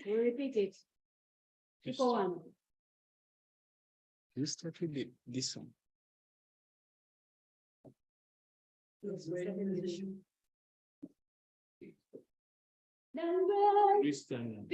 We repeat it. Go on. You start with this one. Christian.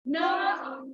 No.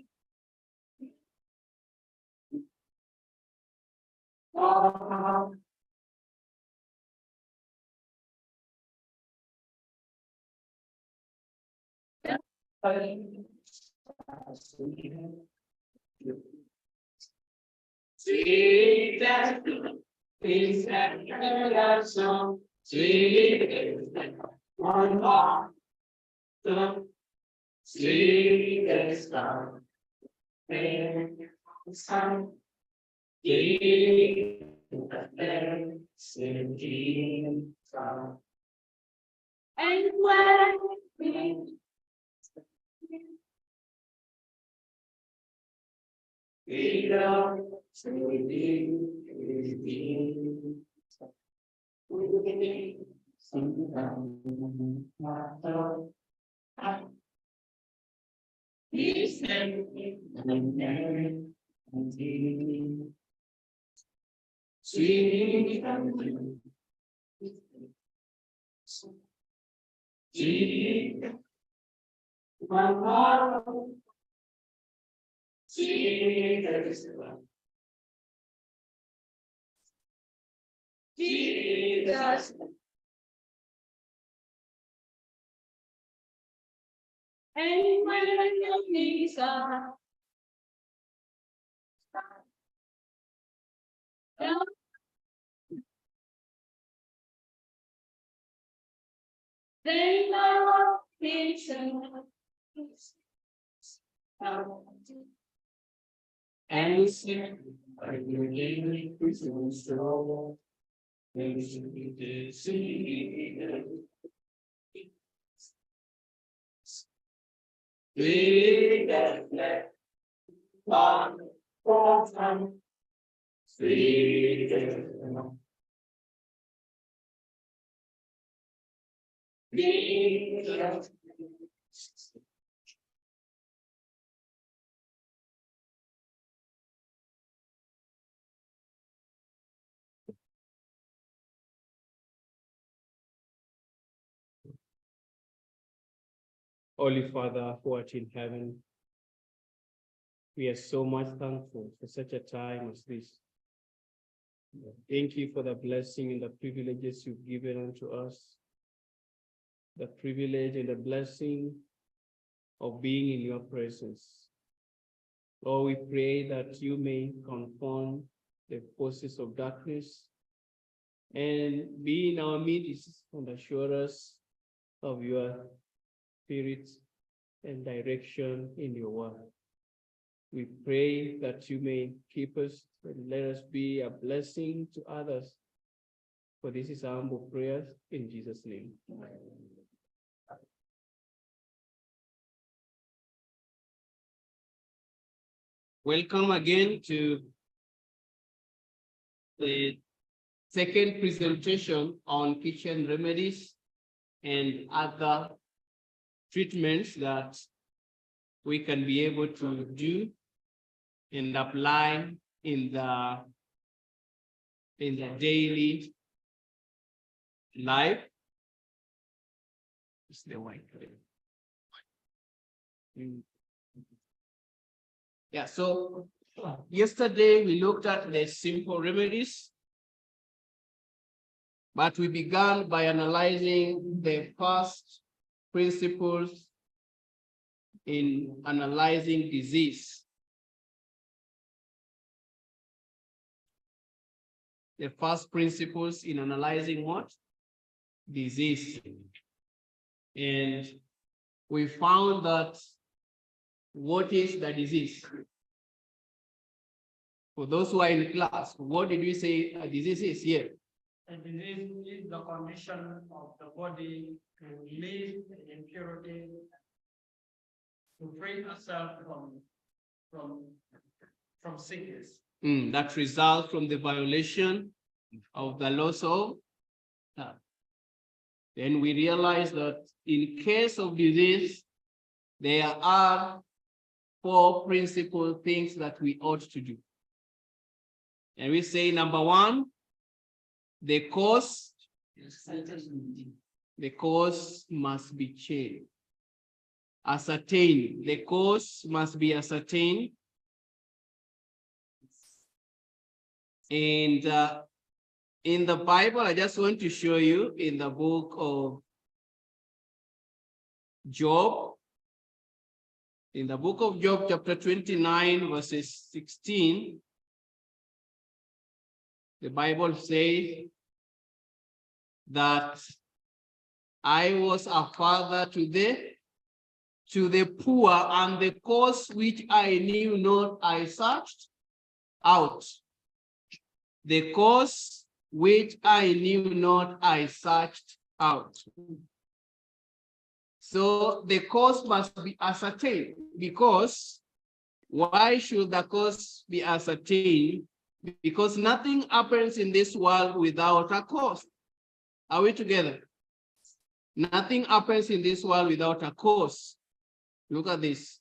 And when Jesus. And when your knees are down, then Lord is and sin by your daily prison soul. And the sea. We get on for time. Holy Father, who art in heaven, we are so much thankful for such a time as this. Thank you for the blessing and the privileges you've given unto us. The privilege and the blessing of being in your presence. Lord, we pray that you may confront the forces of darkness and be in our midst and assure us of your spirit and direction in your word. We pray that you may keep us and let us be a blessing to others. For this is our humble prayers in Jesus' name. Welcome again to the second presentation on kitchen remedies and other treatments that we can be able to do and apply in the daily life. It's the white. Yeah, so yesterday we looked at the simple remedies, but we began by analyzing the first principles in analyzing disease. The first principles in analyzing what? Disease. And we found that what is the disease? For those who are in class, what did we say a disease is here? A disease is the condition of the body to live in impurity, to free ourselves from sickness. That results from the violation of the laws of health. Then we realize that in case of disease, there are 4 principal things that we ought to do. And we say, number 1, the cause must be changed. Ascertained. The cause must be ascertained. And in the Bible, I just want to show you in the book of Job. In the book of Job, chapter 29, verses 16, the Bible says that I was a father to the poor, and the cause which I knew not I searched out. The cause which I knew not I searched out. So the cause must be ascertained, because why should the cause be ascertained? Because nothing happens in this world without a cause. Are we together? Nothing happens in this world without a cause. Look at this.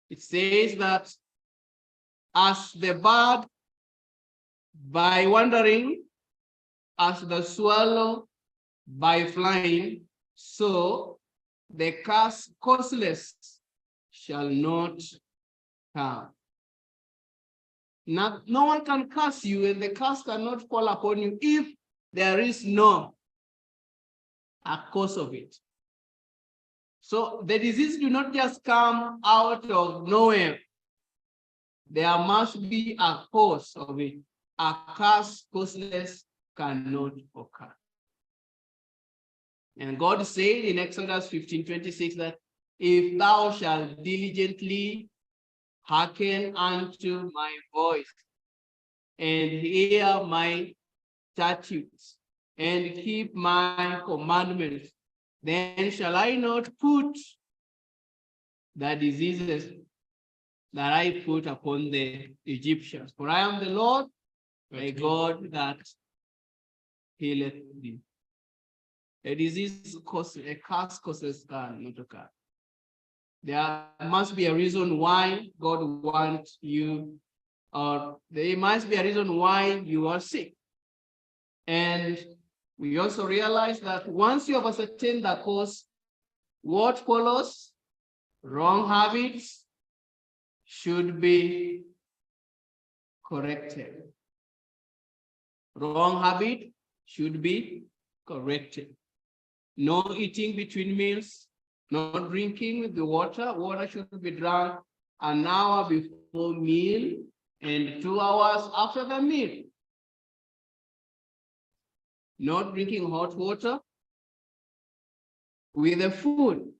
It says that as the bird by wandering, as the swallow by flying, so the causeless shall not come. No one can curse you, and the curse cannot fall upon you if there is no a cause of it. So the disease do not just come out of nowhere. There must be a cause of it. A curse causeless cannot occur. And God said in Exodus 15:26 that if thou shalt diligently hearken unto my voice and hear my statutes and keep my commandments, then shall I not put the diseases that I put upon the Egyptians. For I am the Lord, thy God, that healeth thee. A disease causes, a curse causes not occur. There must be a reason why God wants you, or there must be a reason why you are sick. And we also realize that once you have ascertained the cause, what follows? Wrong habits should be corrected. Wrong habit should be corrected. No eating between meals, no drinking the water. Water should be drunk an hour before meal and 2 hours after the meal. Not drinking hot water with the food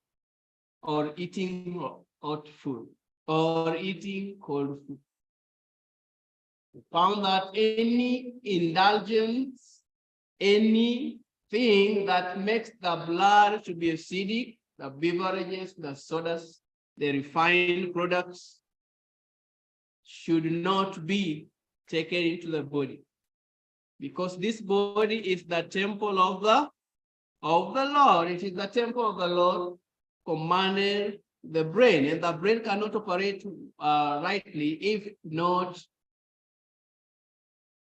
or eating hot food. or eating cold food. We found that any indulgence, anything that makes the blood to be acidic, the beverages, the sodas, the refined products, should not be taken into the body, because this body is the temple of the Lord. It is the temple of the Lord commanded the brain, and the brain cannot operate rightly if not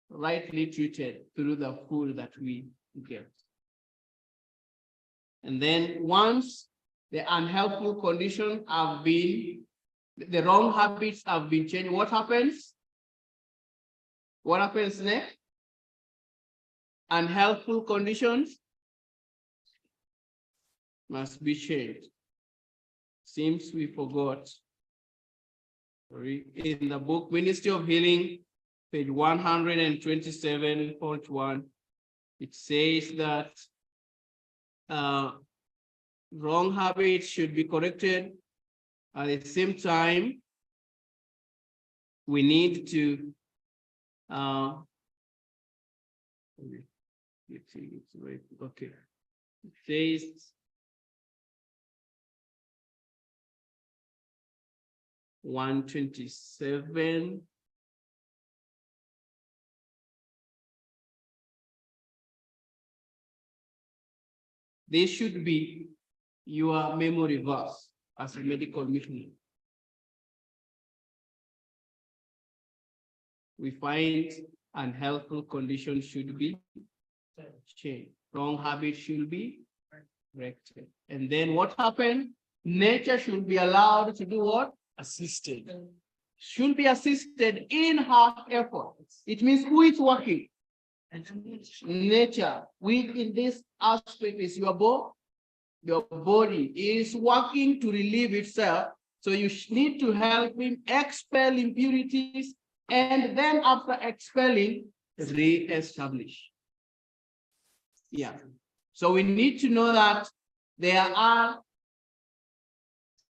rightly treated through the food that we get. And then once the unhelpful conditions have been, the wrong habits have been changed, what happens? What happens next? Unhelpful conditions must be changed. Seems we forgot. In the book Ministry of Healing, page 127.1, it says that wrong habits should be corrected. At the same time, we need to let's see, it's right. Okay. It says 127. This should be your memory verse as a medical missionary. We find unhealthful conditions should be changed. Wrong habits should be corrected. And then what happened? Nature should be allowed to do what? Assisted. Should be assisted in her efforts. It means who is working? Nature. In this aspect is your body. Your body is working to relieve itself. So you need to help him expel impurities, and then after expelling, re-establish. Yeah. So we need to know that there are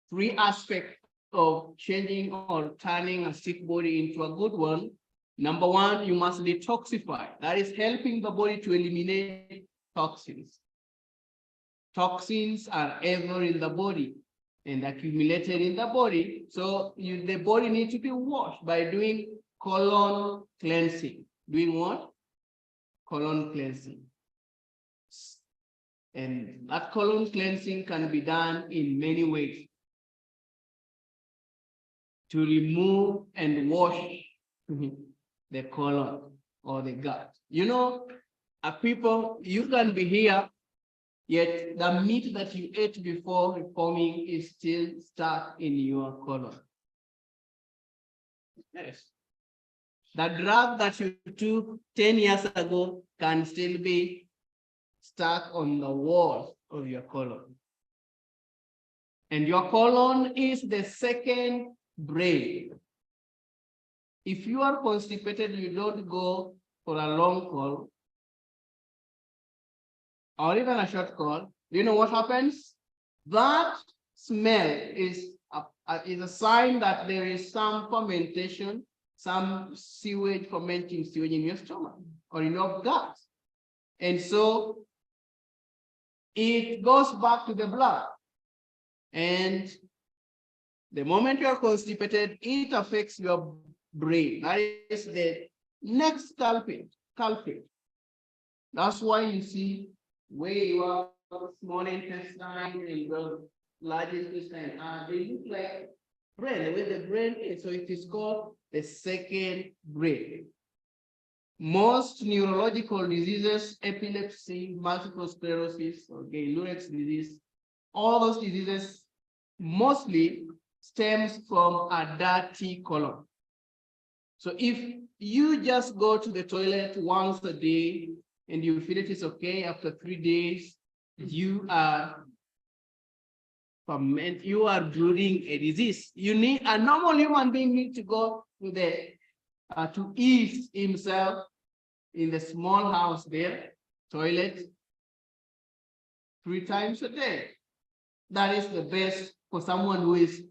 three aspects of changing or turning a sick body into a good one. Number one, you must detoxify. That is helping the body to eliminate toxins. Toxins are ever in the body and accumulated in the body. So the body needs to be washed by doing colon cleansing. Doing what? Colon cleansing. And that colon cleansing can be done in many ways to remove and wash the colon or the gut. You know, people, you can be here, yet the meat that you ate before reforming is still stuck in your colon. Yes. The drug that you took 10 years ago can still be stuck on the wall of your colon. And your colon is the second brain. If you are constipated, you don't go for a long call or even a short call. You know what happens? That smell is a sign that there is some fermentation, some sewage, fermenting sewage in your stomach or in your gut. And so it goes back to the blood. And the moment you are constipated, it affects your brain. That is the next culprit. That's why you see where you are, small intestine and the large intestine, they look like brain, the way the brain is. So it is called the second brain. Most neurological diseases, epilepsy, multiple sclerosis, or Gay-Lurex disease, all those diseases mostly stems from a dirty colon. So if you just go to the toilet once a day and you feel it is okay, after 3 days, you are brooding a disease. You need a normal human being need to go to to ease himself in the small house there, toilet 3 times a day. That is the best for someone who is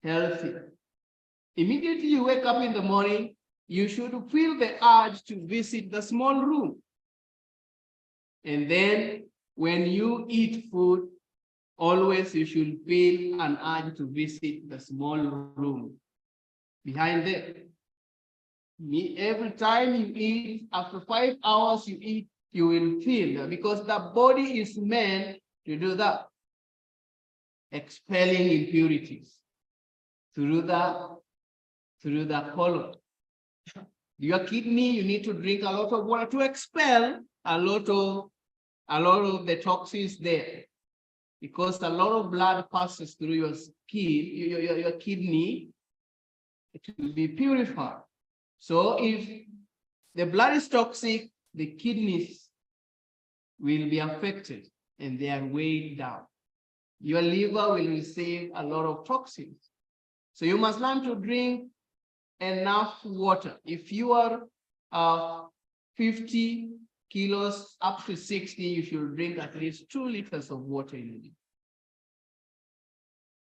healthy. Immediately you wake up in the morning, you should feel the urge to visit the small room. And then when you eat food, always you should feel an urge to visit the small room behind there. Every time you eat, after 5 hours you eat, you will feel that, because the body is meant to do that, expelling impurities through the colon. Your kidney, you need to drink a lot of water to expel a lot of the toxins there, because a lot of blood passes through your skin, your kidney, to be purified. So if the blood is toxic, the kidneys will be affected and they are weighed down. Your liver will receive a lot of toxins. So you must learn to drink enough water. If you are 50 kilos up to 60, you should drink at least 2 liters of water in a day,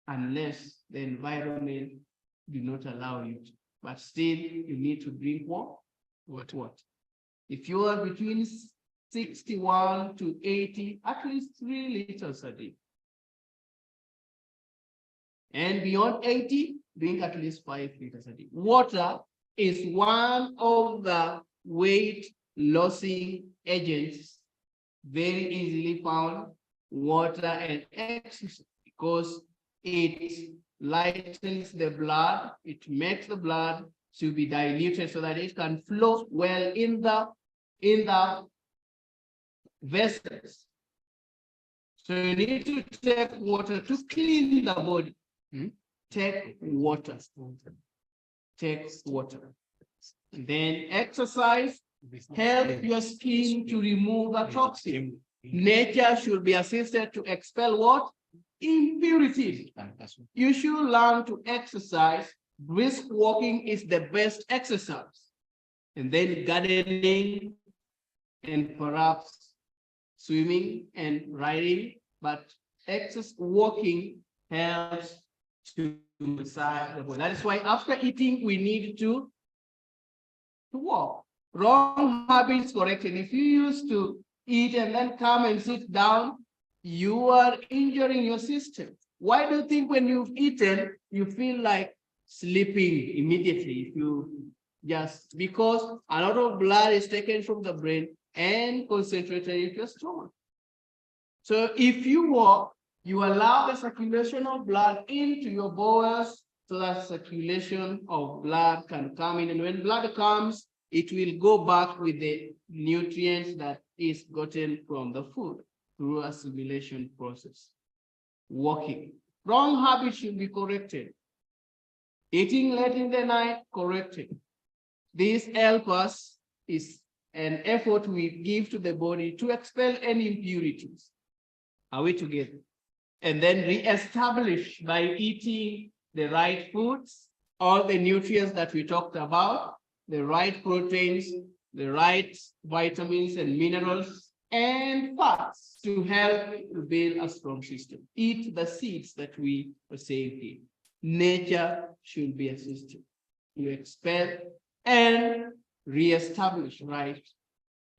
unless the environment do not allow you to. But still, you need to drink water. If you are between 61 to 80, at least 3 liters a day. And beyond 80, drink at least 5 liters a day. Water is one of the weight-losing agents very easily found, water and exercise, because it lightens the blood, it makes the blood to be diluted so that it can flow well in the vessels. So you need to take water to clean the body. Take water. Take water. Then exercise, help your skin to remove the toxin. Nature should be assisted to expel what? Impurities. You should learn to exercise. Brisk walking is the best exercise. And then gardening and perhaps swimming and riding, but walking helps to massage the body. That is why after eating, we need to walk. Wrong habits corrected. If you used to eat and then come and sit down, you are injuring your system. Why do you think when you've eaten, you feel like sleeping immediately? Because a lot of blood is taken from the brain and concentrated in your stomach. So if you walk, you allow the circulation of blood into your bowels, so that circulation of blood can come in. And when blood comes, it will go back with the nutrients that is gotten from the food through assimilation process. Walking. Wrong habits should be corrected. Eating late in the night, corrected. This helps us, is an effort we give to the body to expel any impurities. Are we together? And then re-establish by eating the right foods, all the nutrients that we talked about, the right proteins, the right vitamins and minerals, and fats to help to build a strong system. Eat the seeds that we were saying here. Nature should be assisted to expel and re-establish right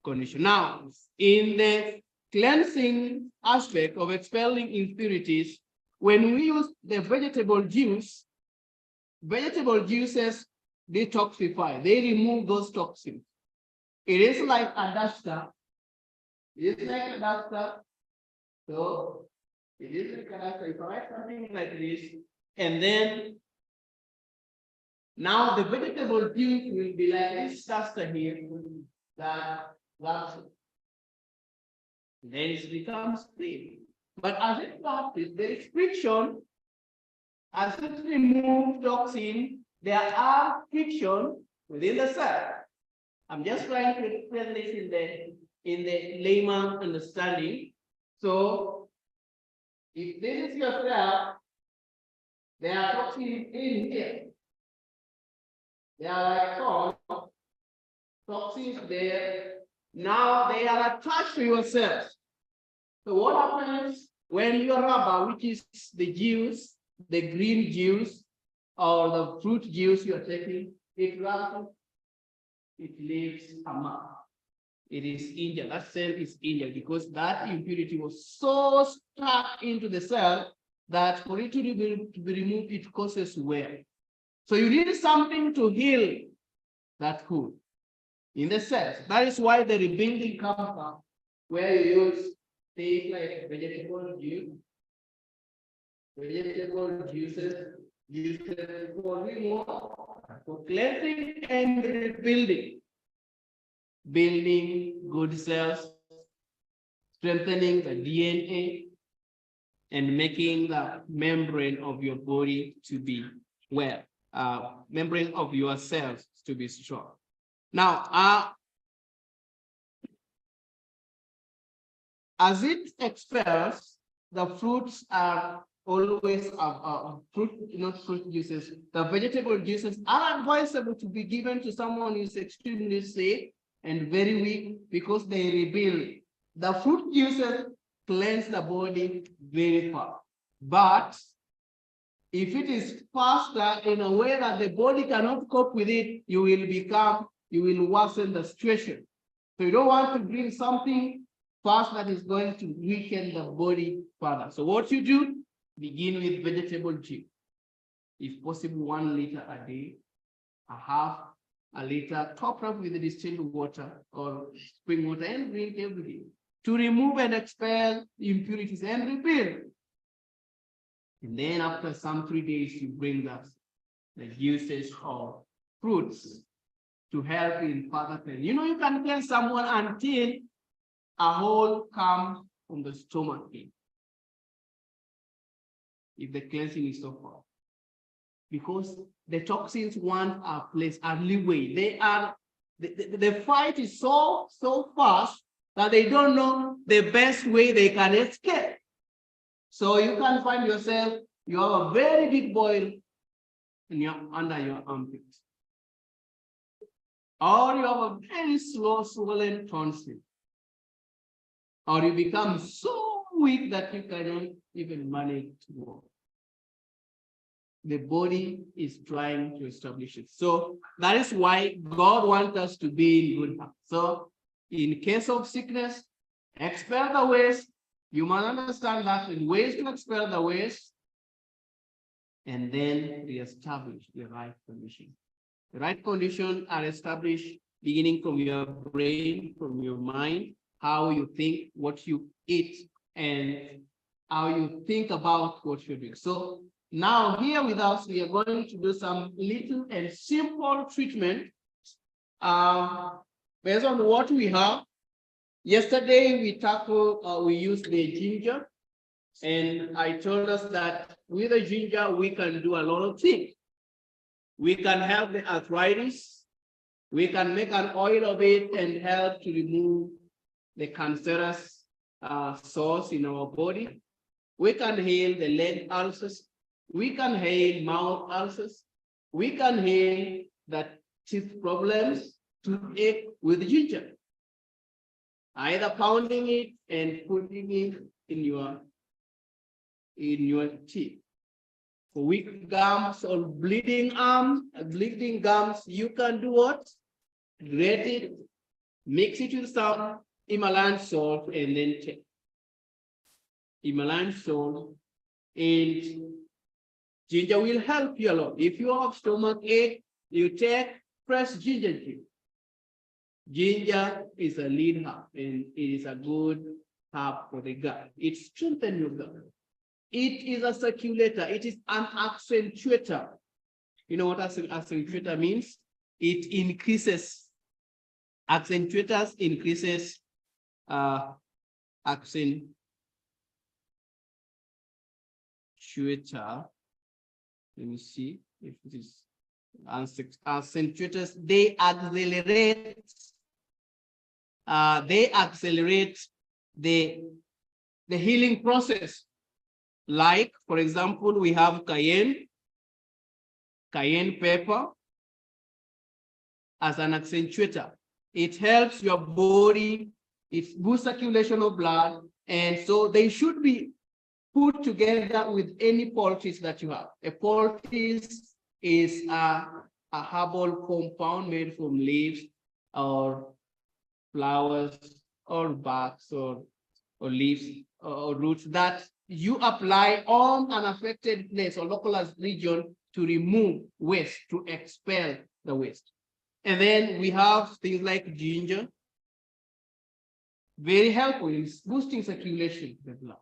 condition. Now, in the cleansing aspect of expelling impurities, when we use the vegetable juices detoxify, they remove those toxins. It is like a duster. It is like a duster. So it is like a duster. If I write something like this, and then now the vegetable juice will be like this duster here, that then it becomes clean. But as it practice, there is friction. As it removes toxin, there are friction within the cell. I'm just trying to explain this in the layman understanding. So, if this is your cell, there are toxins in here. There are like some toxins there. Now they are attached to your cells. So what happens when your rubber, which is the juice, the green juice, or the fruit juice you are taking, it leaves a mark. It is injured. That cell is injured because that impurity was so stuck into the cell that for it to be removed, it causes wear. So you need something to heal that food in the cells. That is why the rebuilding comes from, where you use things like vegetable juices, for cleansing and rebuilding, building good cells, strengthening the DNA, and making the membrane of your body to be well, membrane of your cells to be strong. Now, as it expels, the fruits are always fruit, not fruit juices. The vegetable juices are advisable to be given to someone who is extremely sick and very weak because they rebuild. The fruit juices cleanse the body very fast. But if it is faster in a way that the body cannot cope with it, you will worsen the situation. So you don't want to bring something fast that is going to weaken the body further. So what you do, begin with vegetable juice. If possible, 1 liter a day, a half a liter, top up with the distilled water or spring water and drink every day to remove and expel impurities and rebuild. And then after some 3 days, you bring the juices of fruits to help in further cleansing. You know, you can cleanse someone until a hole comes from the stomach in, if the cleansing is so far. Because the toxins want a place, a leeway. The fight is so fast that they don't know the best way they can escape. So you can find yourself, you have a very big boil under your armpit. Or you have a very slow swollen tonsil. Or you become so weak that you cannot even manage to walk. The body is trying to establish it. So that is why God wants us to be in good health. So in case of sickness, expel the waste. You must understand that in ways to expel the waste and then reestablish the right condition. The right conditions are established beginning from your brain, from your mind, how you think, what you eat, and how you think about what you're doing. So now here with us, we are going to do some little and simple treatment based on what we have. Yesterday we used the ginger, and I told us that with the ginger, we can do a lot of things. We can help the arthritis. We can make an oil of it and help to remove the cancerous sores in our body. We can heal the leg ulcers. We can heal mouth ulcers. We can heal the teeth problems, toothache with ginger. Either pounding it and putting it in your teeth. For weak gums or bleeding gums, you can do what? Grate it, mix it with some Himalayan salt, and then take Himalayan salt and ginger will help you a lot. If you have stomach ache, you take fresh ginger tea. Ginger is a lead herb and it is a good herb for the gut. It strengthens your gut. It is a circulator. It is an accentuator. You know what accentuator means? It increases. Accentuators increases accentuator. Let me see if it is accentuators. They accelerate the healing process. Like, for example, we have cayenne pepper as an accentuator. It helps your body, it boosts circulation of blood, and so they should be put together with any poultice that you have. A poultice is a herbal compound made from leaves or flowers or barks or leaves or roots that you apply on an affected place or localized region to remove waste, to expel the waste. And then we have things like ginger, very helpful in boosting circulation in the blood.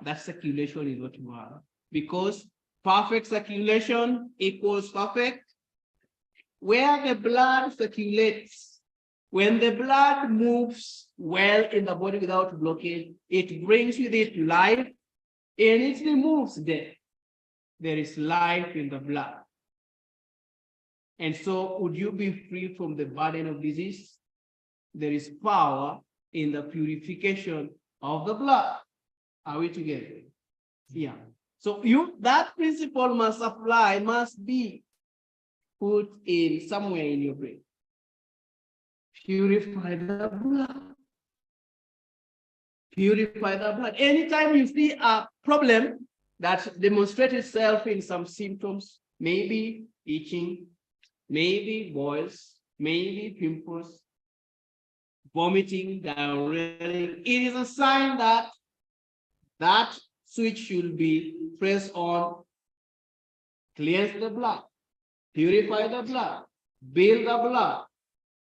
That circulation is what you are, because perfect circulation equals perfect. Where the blood circulates, when the blood moves well in the body without blockage, it brings with it life and it removes death. There is life in the blood. And so, would you be free from the burden of disease? There is power in the purification of the blood. Are we together? Yeah. So that principle must apply, must be put in somewhere in your brain. Purify the blood. Purify the blood. Anytime you see a problem that demonstrates itself in some symptoms, maybe itching, maybe boils, maybe pimples, vomiting, diarrhea, it is a sign that that switch should be pressed on. Cleanse the blood, purify the blood, build the blood.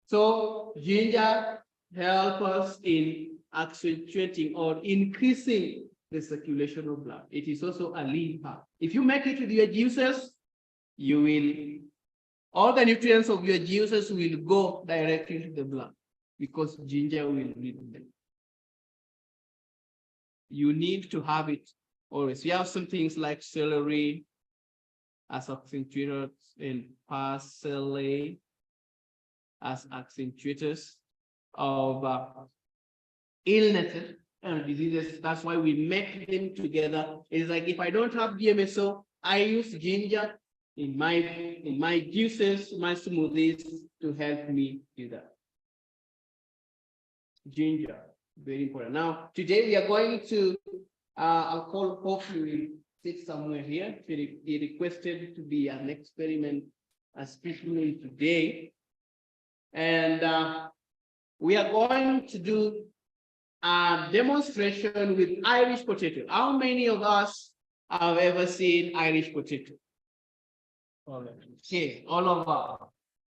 So ginger helps us in accentuating or increasing the circulation of blood. It is also a limper. If you make it with your juices, you will, all the nutrients of your juices will go directly to the blood because ginger will read them. You need to have it always. We have some things like celery as accentuators and parsley as accentuators of illnesses and diseases. That's why we make them together. It's like if I don't have DMSO, I use ginger in my juices, my smoothies to help me do that. Ginger, very important. Now, today we are going to, I'll call Hope will sit somewhere here. He requested to be an experiment especially today. And we are going to do a demonstration with Irish potato. How many of us have ever seen Irish potato? Okay, all of us.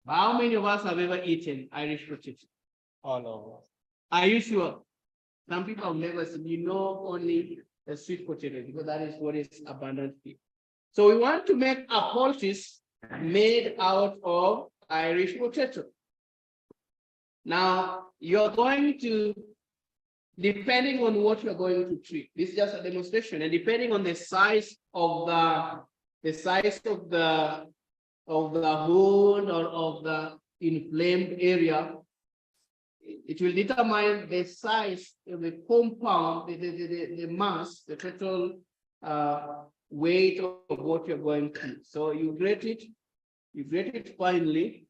How many of us have ever eaten Irish potato? All of us. Are you sure? Some people have never seen, you know, only the sweet potato because that is what is abundant here. So we want to make a poultice made out of Irish potato. Now you're going to, depending on what you're going to treat, this is just a demonstration, and depending on the size of the wound or of the inflamed area, it will determine the size of the compound, the mass, the total weight of what you're going to. So you grate it finely.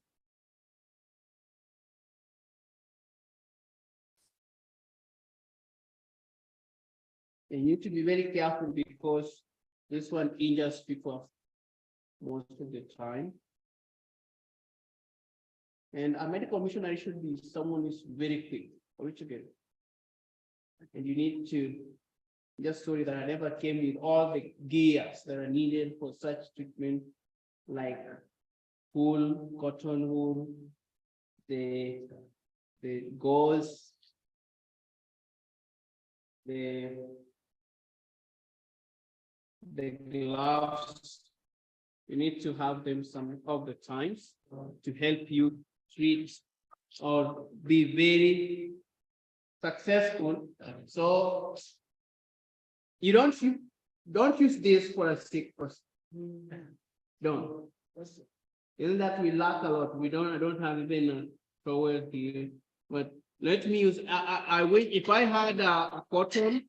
And you need to be very careful because this one injures people most of the time. And a medical missionary should be someone who's very quick. Are we together? And you need to, just sorry that I never came with all the gears that are needed for such treatment, like wool, cotton wool, the gauze, the gloves. You need to have them some of the times to help you treat or be very successful. So you don't use this for a sick person. Don't. Isn't that we lack a lot? I don't have even a towel here. But let me use. I wish if I had a cotton,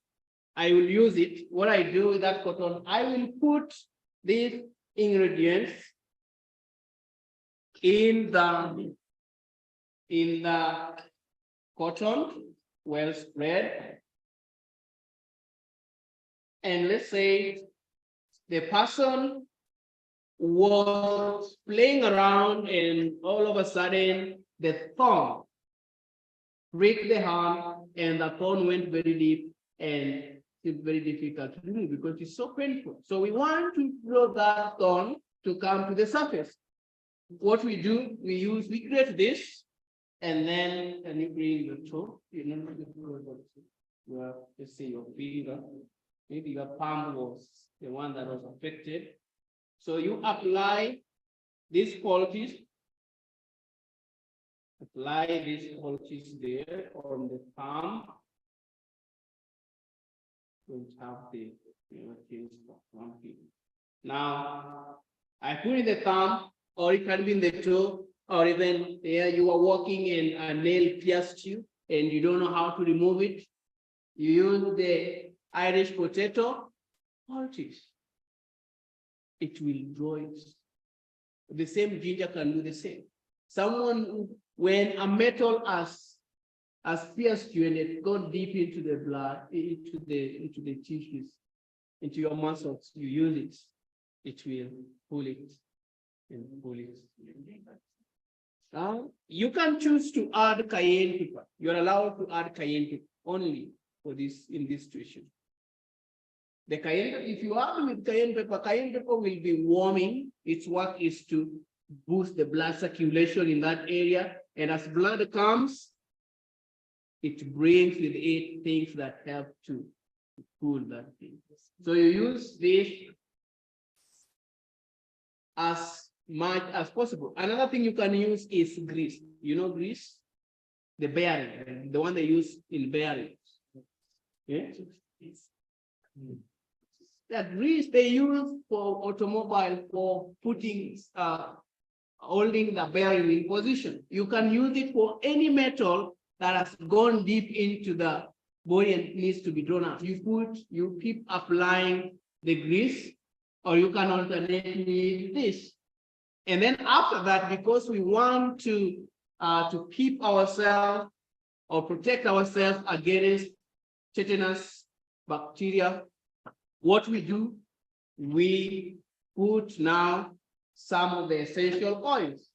I will use it. What I do with that cotton, I will put these ingredients in the cotton, well spread. And let's say the person was playing around, and all of a sudden the thorn pricked the hand, and the thorn went very deep, and it's very difficult to remove because it's so painful. So we want to draw that thorn to come to the surface. What we do, we create this, and then can you bring the toe? Let's say your finger, maybe your palm was the one that was affected. So you apply these qualities, there on the palm. Don't have the things for one finger. Now I put in the thumb, or it can be in the toe, or even there you are walking and a nail pierced you and you don't know how to remove it. You use the Irish potato poultice. It will draw it. The same ginger can do the same. Someone, when a metal has pierced you and it got deep into the blood, into the tissues, into your muscles, you use it, it will pull it and pull it. You can choose to add cayenne pepper. You're allowed to add cayenne pepper only for this in this situation. The cayenne, if you add with cayenne pepper will be warming. Its work is to boost the blood circulation in that area. And as blood comes, it brings with it things that help to cool that thing. So you use this as much as possible. Another thing you can use is grease. You know grease? The bearing, the one they use in bearings. Yeah? That grease they use for automobile for putting holding the bearing in position. You can use it for any metal that has gone deep into the body and needs to be drawn out. You keep applying the grease, or you can alternately this. And then after that, because we want to keep ourselves or protect ourselves against tetanus bacteria, what we do, we put now some of the essential oils.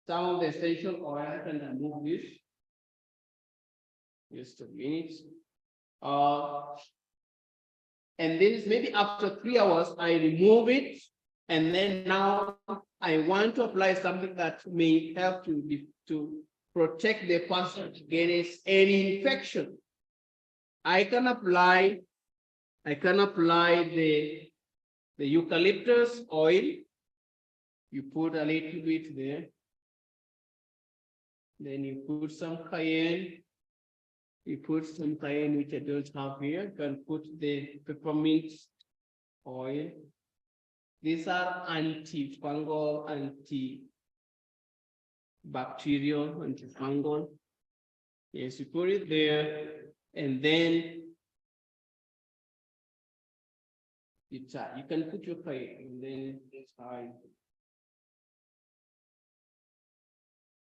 Some of the essential oil, and I move this. Just a minute. And this maybe after 3 hours, I remove it. And then now I want to apply something that may help to protect the person against any infection. I can apply the eucalyptus oil. You put a little bit there. Then you put some cayenne. You put some cayenne, which I don't have here. You can put the peppermint oil. These are antifungal, antibacterial, antifungal. Yes, you put it there, and then you tie. You can put your cayenne, and then tie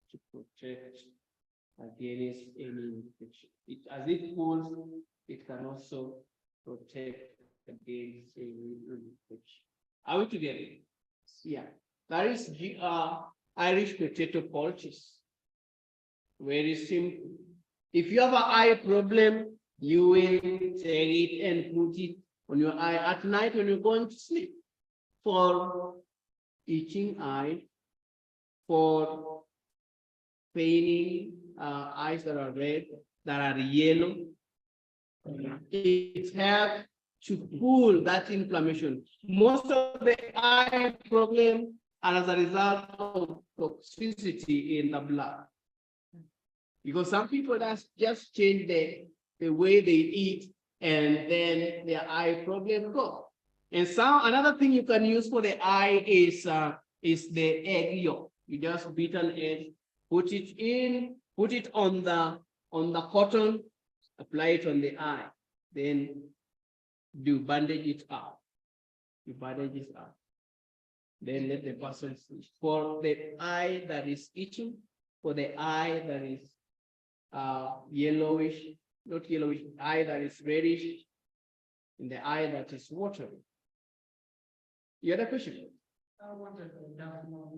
to protect against any infection. As it cools, it can also protect against any infection. Are we together? Yeah. That is Irish potato poultice. Very simple. If you have an eye problem, you will take it and put it on your eye at night when you're going to sleep. For itching eye, for paining eyes that are red, that are yellow, it helps to cool that inflammation. Most of the eye problem are as a result of toxicity in the blood. Because some people just change the way they eat, and then their eye problem go. And another thing you can use for the eye is the egg yolk. You just beat an egg, put it on the cotton, apply it on the eye, then you bandage it up. You bandage it up. Then let the person sleep. For the eye that is itching, for the eye that is yellowish, not yellowish, eye that is reddish, and the eye that is watery. You had a question? I wanted to just know,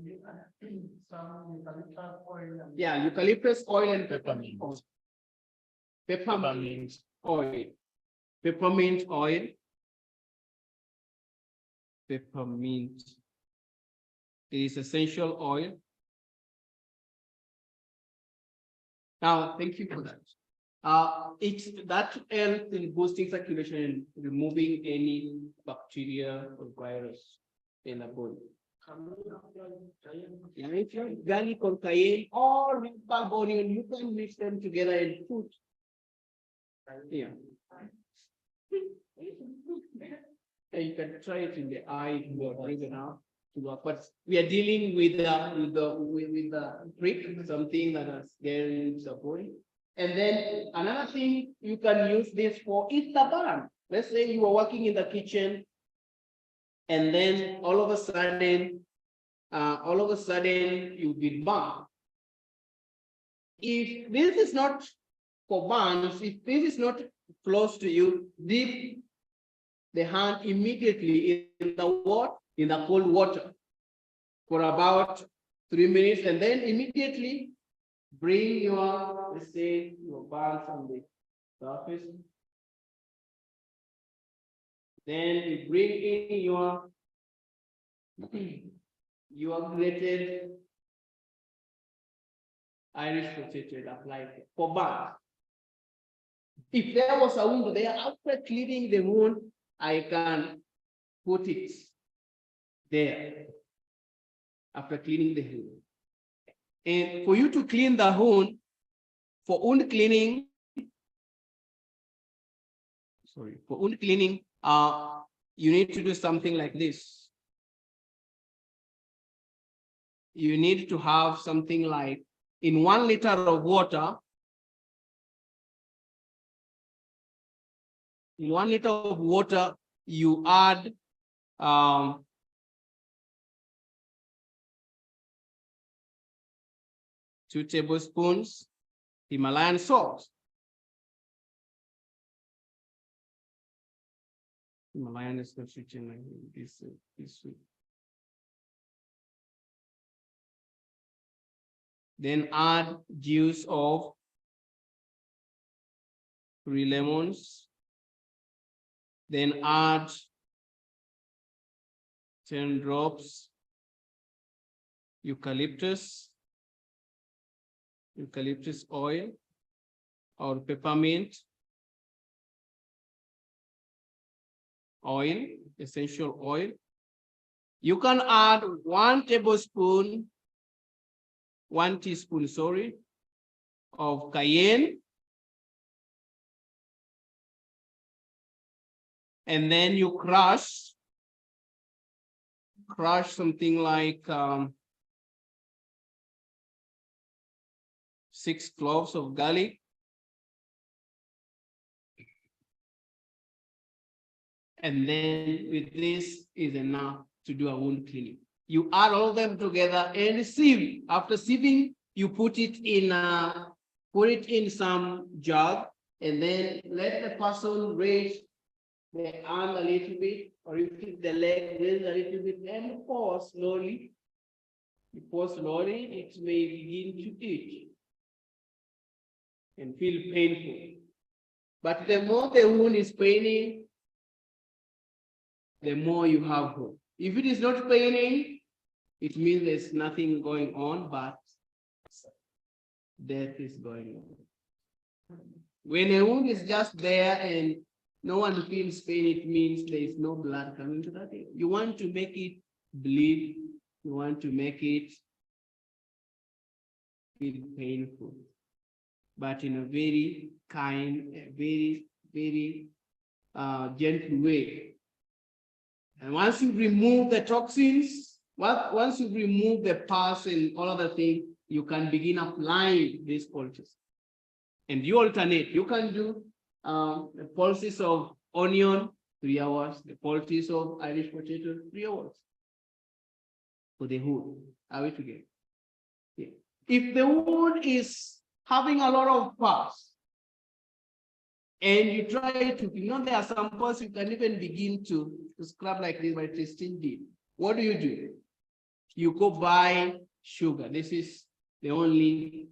some eucalyptus oil and. Yeah, eucalyptus oil and peppermint. Peppermint oil. Peppermint oil. Peppermint. It is essential oil. Now, thank you for that. It's that helps in boosting circulation and removing any bacteria or virus in the body. Yeah, if you have garlic or cayenne or purple onion, you can mix them together and put. Yeah. And you can try it in the eye if you are brave enough to work. But we are dealing with the prick, something that is getting the body. And then another thing you can use this for is the burn. Let's say you are working in the kitchen, and then all of a sudden you've been burned. If this is not for burns, if this is not close to you, dip the hand immediately in the cold water for about 3 minutes, and then immediately bring your, let's say, your burns on the surface. Then you bring in your grated Irish potato, apply for burns. If there was a wound there, after cleaning the wound, I can put it there after cleaning the wound. And for you to clean the wound, for wound cleaning, you need to do something like this. You need to have something like, in 1 liter of water, in 1 liter of water, you add 2 tablespoons Himalayan salt. Himalayan is not written like this. Then add juice of 3 lemons. Then add 10 drops eucalyptus oil or peppermint oil, essential oil. You can add 1 teaspoon, of cayenne. And then you crush something like 6 cloves of garlic. And then with this is enough to do a wound cleaning. You add all of them together and sieve. After sieving, you put it in some jug, and then let the person raise the arm a little bit, or you keep the leg raise a little bit, and pour slowly. You pour slowly, it may begin to itch and feel painful. But the more the wound is paining, the more you have hope. If it is not paining, it means there's nothing going on, but death is going on. When a wound is just there and no one feels pain, it means there is no blood coming to that area. You want to make it bleed, you want to make it feel painful, but in a very kind, very gentle way. And once you remove the toxins, once you remove the pus and all other things, you can begin applying these poultices. And you alternate. You can do the pulses of onion, 3 hours, the pulses of Irish potato, 3 hours. For the wound. Are we together? Yeah. If the wound is having a lot of pus, and you try to, there are some pus you can even begin to scrub like this, but it is still deep. What do? you go buy sugar. This is the only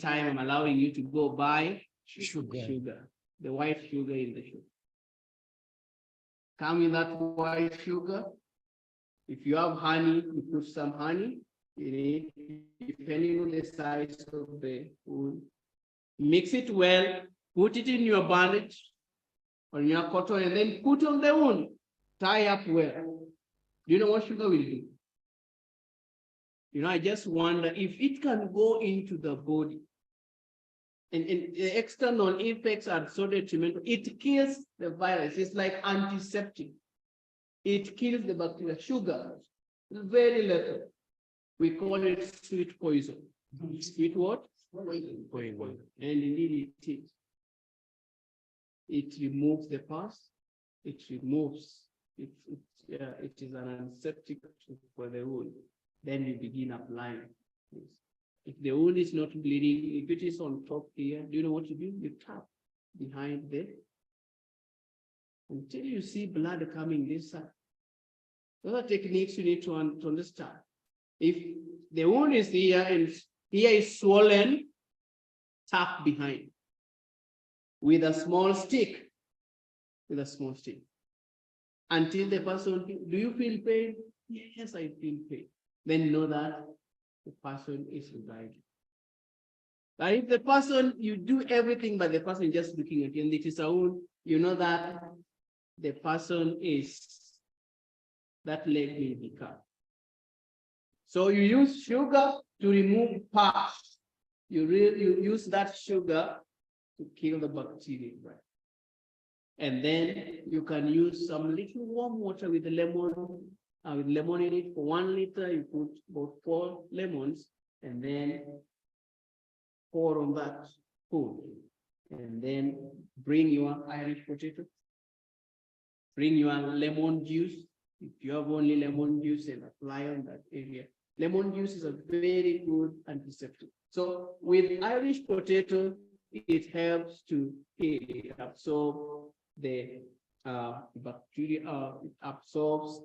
time I'm allowing you to go buy sugar. The white sugar in the sugar. Come in that white sugar. If you have honey, you put some honey in it, depending on the size of the food. Mix it well, put it in your bandage on your cotton, and then put on the wound. Tie up well. Do you know what sugar will do? I just wonder if it can go into the body. And the external effects are so detrimental. It kills the virus. It's like antiseptic. It kills the bacteria. Sugar, very little. We call it sweet poison. Sweet what? Poison. And indeed it is. It removes the pus. It removes. It is an antiseptic for the wound. Then you begin applying. If the wound is not bleeding, if it is on top here, do you know what to do? You tap behind there until you see blood coming this side. Those are techniques you need to understand. If the wound is here and here is swollen, tap behind with a small stick. With a small stick. Until the person, do you feel pain? Yes, I feel pain. Then know that the person is dying. But if the person, you do everything, but the person is just looking at you and it is a wound, you know that the person is, that leg will be cut. So you use sugar to remove pus. You use that sugar to kill the bacteria, right? And then you can use some little warm water with lemon in it. For 1 liter, you put about 4 lemons and then pour on that food. And then bring your Irish potato. Bring your lemon juice. If you have only lemon juice, and apply on that area. Lemon juice is a very good antiseptic. So with Irish potato, it helps to absorb the bacteria, it absorbs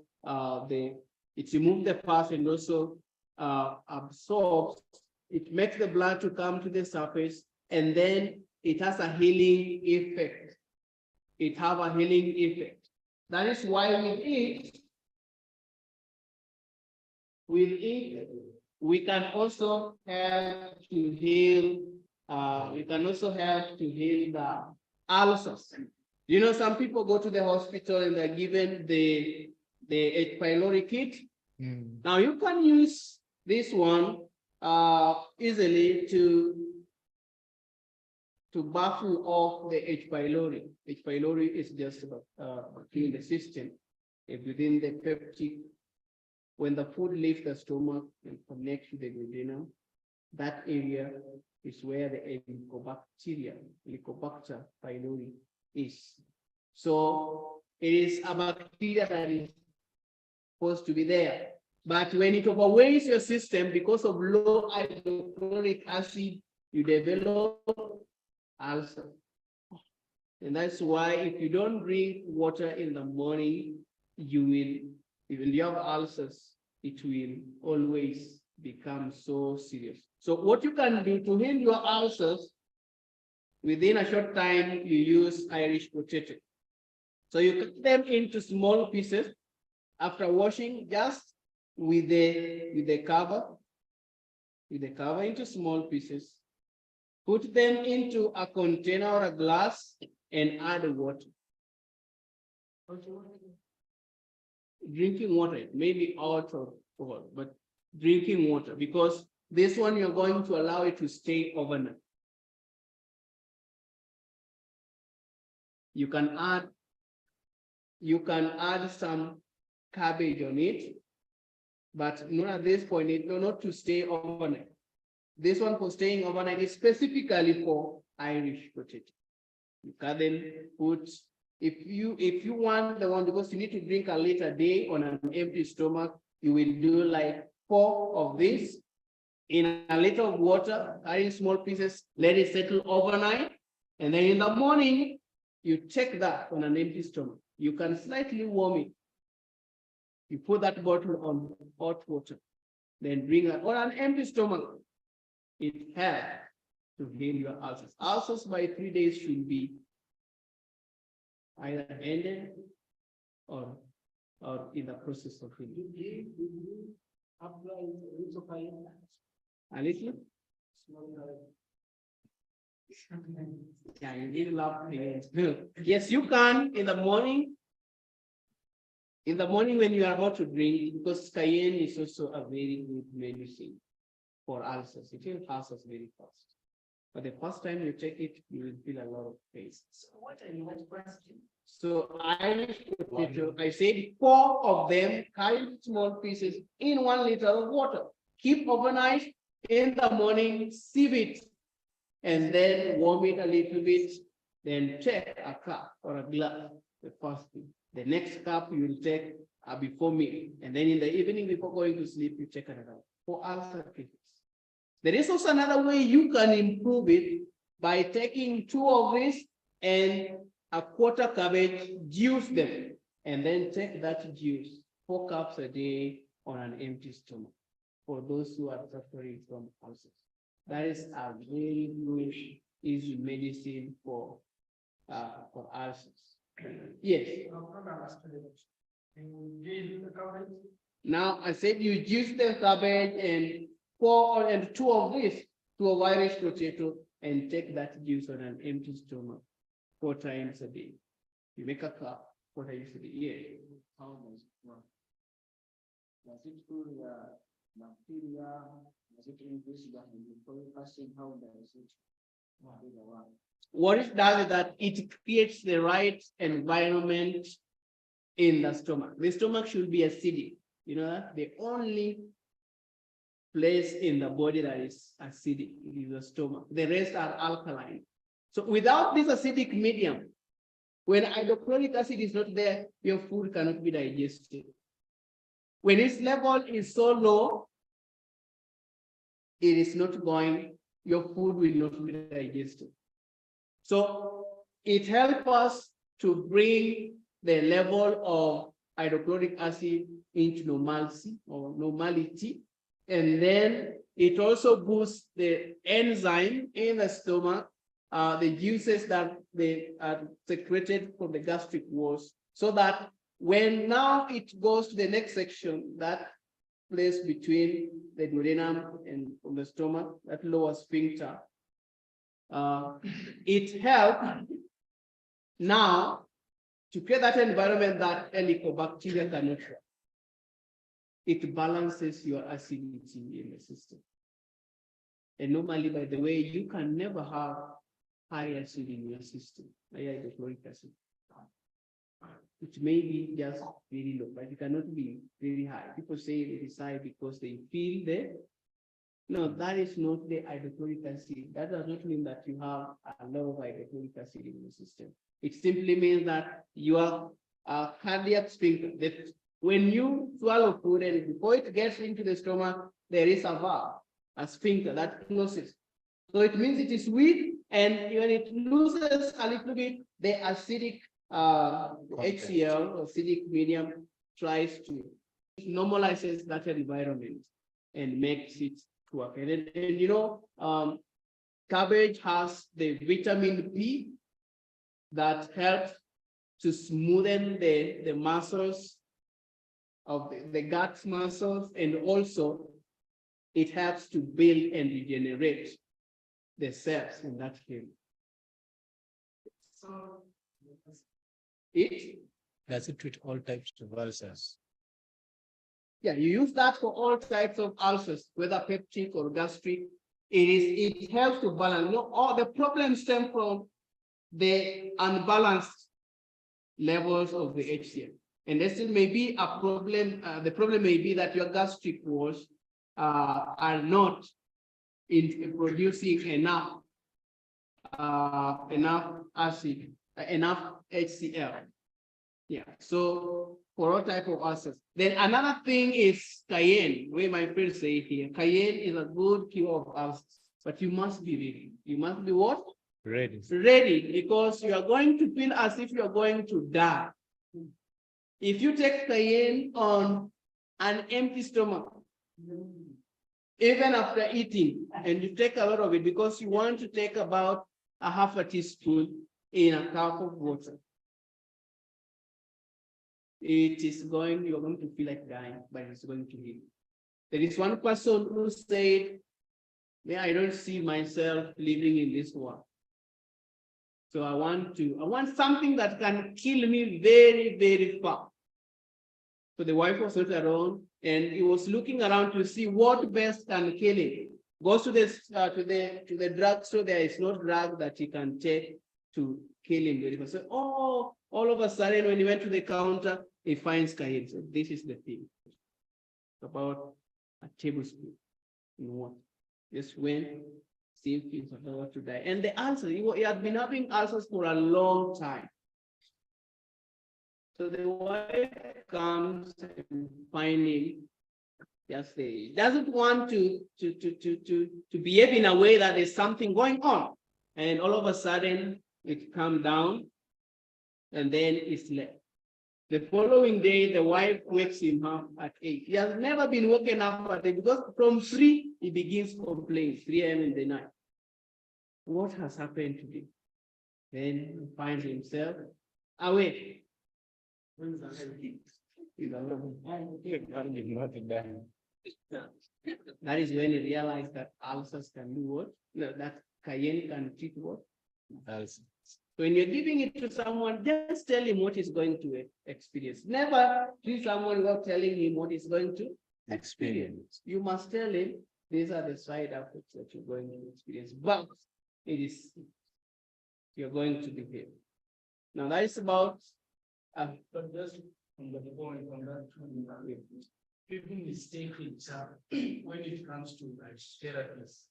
it removes the pus and also absorbs, it makes the blood to come to the surface, and then it has a healing effect. It has a healing effect. That is why with it, we can also help to heal, the ulcers. Some people go to the hospital and they're given the H. pylori kit. Now you can use this one easily to baffle off the H. pylori. H. pylori is just in the system within the peptic. When the food leaves the stomach and connects to the duodenum, that area is where the Helicobacter pylori is. So it is a bacteria that is supposed to be there. But when it overweighs your system because of low hydrochloric acid, you develop ulcer. And that's why if you don't drink water in the morning, even you have ulcers, it will always become so serious. So what you can do to heal your ulcers, within a short time, you use Irish potato. So you cut them into small pieces after washing, just with the cover into small pieces. Put them into a container or a glass and add water. Drinking water, maybe out of cold, but drinking water, because this one you're going to allow it to stay overnight. You can add some cabbage on it, but not at this point, not to stay overnight. This one for staying overnight is specifically for Irish potato. You can then put, if you want the one, because you need to drink a liter a day on an empty stomach, you will do like 4 of this in a liter of water, adding small pieces, let it settle overnight, and then in the morning, you take that on an empty stomach. You can slightly warm it. You put that bottle on hot water, then drink that on an empty stomach. It helps to heal your ulcers. Ulcers by 3 days should be either ended or in the process of healing. A little? Yeah, you need love. Yes, you can in the morning. In the morning when you are about to drink, because cayenne is also a very good medicine for ulcers. It will pass us very fast. But the first time you take it, you will feel a lot of pain. So what are your questions? So Irish potato, I said 4 of them, carry small pieces in 1 liter of water. Keep overnight. In the morning, sieve it, and then warm it a little bit. Then take a cup or a glass, the first thing. The next cup you will take before meal, and then in the evening before going to sleep, you take another for ulcer cases. There is also another way you can improve it by taking 2 of these and a quarter cabbage, juice them, and then take that juice 4 cups a day on an empty stomach for those who are suffering from ulcers. That is a very good easy medicine for ulcers. Yes. Now I said you juice the cabbage and 4 and 2 of this, 2 of Irish potato, and take that juice on an empty stomach 4 times a day. You make a cup 4 times a day. Yeah. How does it work? Does it kill bacteria? Does it increase the hydrochloric acid? How does it work? What it does is that it creates the right environment in the stomach. The stomach should be acidic. You know that? The only place in the body that is acidic is the stomach. The rest are alkaline. So without this acidic medium, when hydrochloric acid is not there, your food cannot be digested. When its level is so low, it is not going, your food will not be digested. So it helps us to bring the level of hydrochloric acid into normality. And then it also boosts the enzyme in the stomach, the juices that they are secreted from the gastric walls, so that when now it goes to the next section, that place between the duodenum and the stomach, that lower sphincter, it helps now to create that environment that Helicobacteria cannot work. It balances your acidity in the system. And normally, by the way, you can never have high acid in your system, high hydrochloric acid. It may be just very low, but it cannot be very high. People say it is high because they feel no, that is not the hydrochloric acid. That does not mean that you have a lot of hydrochloric acid in the system. It simply means that your cardiac sphincter, when you swallow food and before it gets into the stomach, there is a valve, a sphincter that closes. So it means it is weak, and when it loses a little bit, the acidic HCl, acidic medium, tries to normalizes that environment and makes it work. And you know, cabbage has the vitamin P that helps to smoothen the muscles of the gut muscles, and also it helps to build and regenerate the cells in that area. So does it treat all types of ulcers? Yeah, you use that for all types of ulcers, whether peptic or gastric. It helps to balance. You know, all the problems stem from the unbalanced levels of the HCl. And there still may be a problem. The problem may be that your gastric walls are not in producing enough acid, enough HCl. Yeah. So for all type of ulcers. Then another thing is cayenne. Where my friends say here, cayenne is a good cure of ulcers, but you must be ready. You must be what? Ready. Ready, because you are going to feel as if you are going to die. If you take cayenne on an empty stomach, even after eating, and you take a lot of it because you want to take about a half a teaspoon in a cup of water, you're going to feel like dying, but it's going to heal. There is one person who said, "Yeah, I don't see myself living in this world. So I want something that can kill me very, very fast." So the wife was not around, and he was looking around to see what best can kill him. Goes to the drugstore. There is no drug that he can take to kill him. So, all of a sudden, when he went to the counter, he finds cayenne. So this is the thing. About a tablespoon in water. Just went, see if he's about to die. And the ulcer, he had been having ulcers for a long time. So the wife comes and finds him. Just say, doesn't want to behave in a way that there's something going on. And all of a sudden, it calmed down, and then it's left. The following day, the wife wakes him up at 8. He has never been woken up at 8 because from 3, he begins complaining, 3 a.m. in the night. What has happened today? Then he finds himself awake. That is when he realized that ulcers can do what? No, that cayenne can treat what? Ulcers. When you're giving it to someone, just tell him what he's going to experience. Never treat someone without telling him what he's going to experience. You must tell him these are the side effects that you're going to experience. But you're going to behave. Now that is about But just from the point on that, people mistake it when it comes to therapies.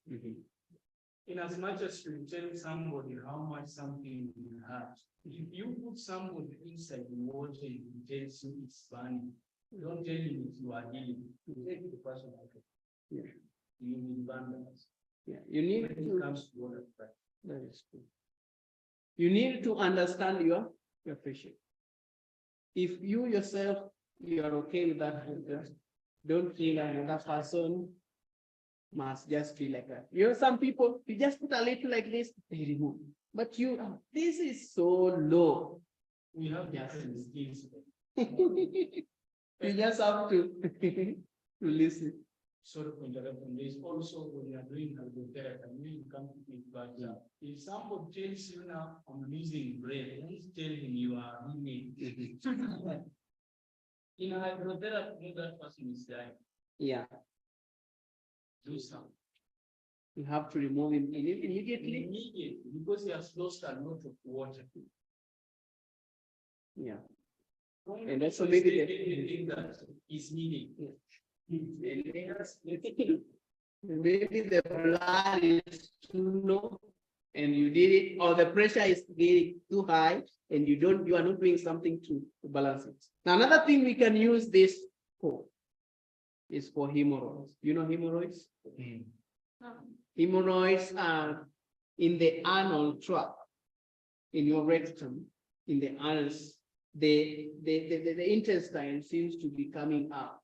In as much as you tell somebody how much something you have, if you put somebody inside the water and tells you it's burning, don't tell him you are healing. You take the person out of it. Yeah. You need balance. Yeah, you need When to. it comes to water. That is true. You need to understand your patient. If you yourself you are okay with that, don't feel another person must just be like that. You know, some people you just put a little like this, they remove. But this is so low. We have different skills. You just have to listen. Sort of interrupting this also when you are doing hydrotherapy, you come to it, but if somebody tells you now I'm losing breath, don't tell him you are healing. In hydrotherapy, that person is dying. Yeah. Do something. You have to remove him immediately. Immediately, because he has lost a lot of water. Yeah. And that's maybe the thing that is needed. Maybe the blood is too low and you did it, or the pressure is getting too high and you are not doing something to balance it. Now, another thing we can use this for is for hemorrhoids. You know hemorrhoids? Hemorrhoids are in the anal tract, in your rectum, in the anus. The intestine seems to be coming up.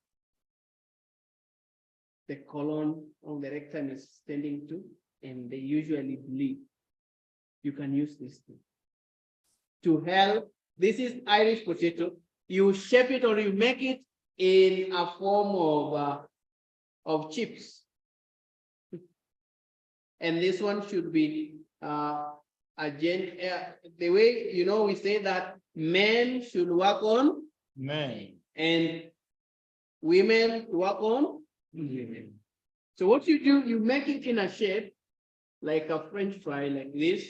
The colon of the rectum is tending to, and they usually bleed. You can use this thing to help. This is Irish potato. You shape it or you make it in a form of chips. And this one should be the way, we say that men should work on Men. and women work on women. So what you do, you make it in a shape like a French fry, like this,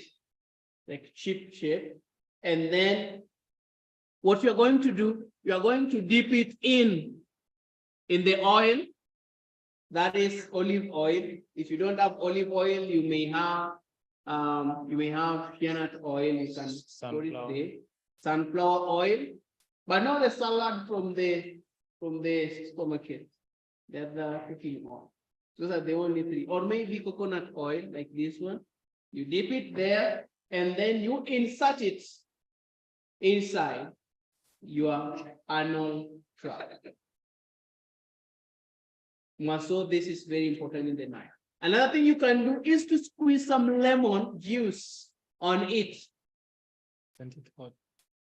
like chip shape. And then what you're going to do, you are going to dip it in the oil. That is olive oil. If you don't have olive oil, you may have peanut oil. You can store it there. Sunflower oil, but not the salad from the supermarket. They're the cooking oil. Those are the only three. Or maybe coconut oil, like this one. You dip it there, and then you insert it inside your anal tract. So this is very important in the night. Another thing you can do is to squeeze some lemon juice on it.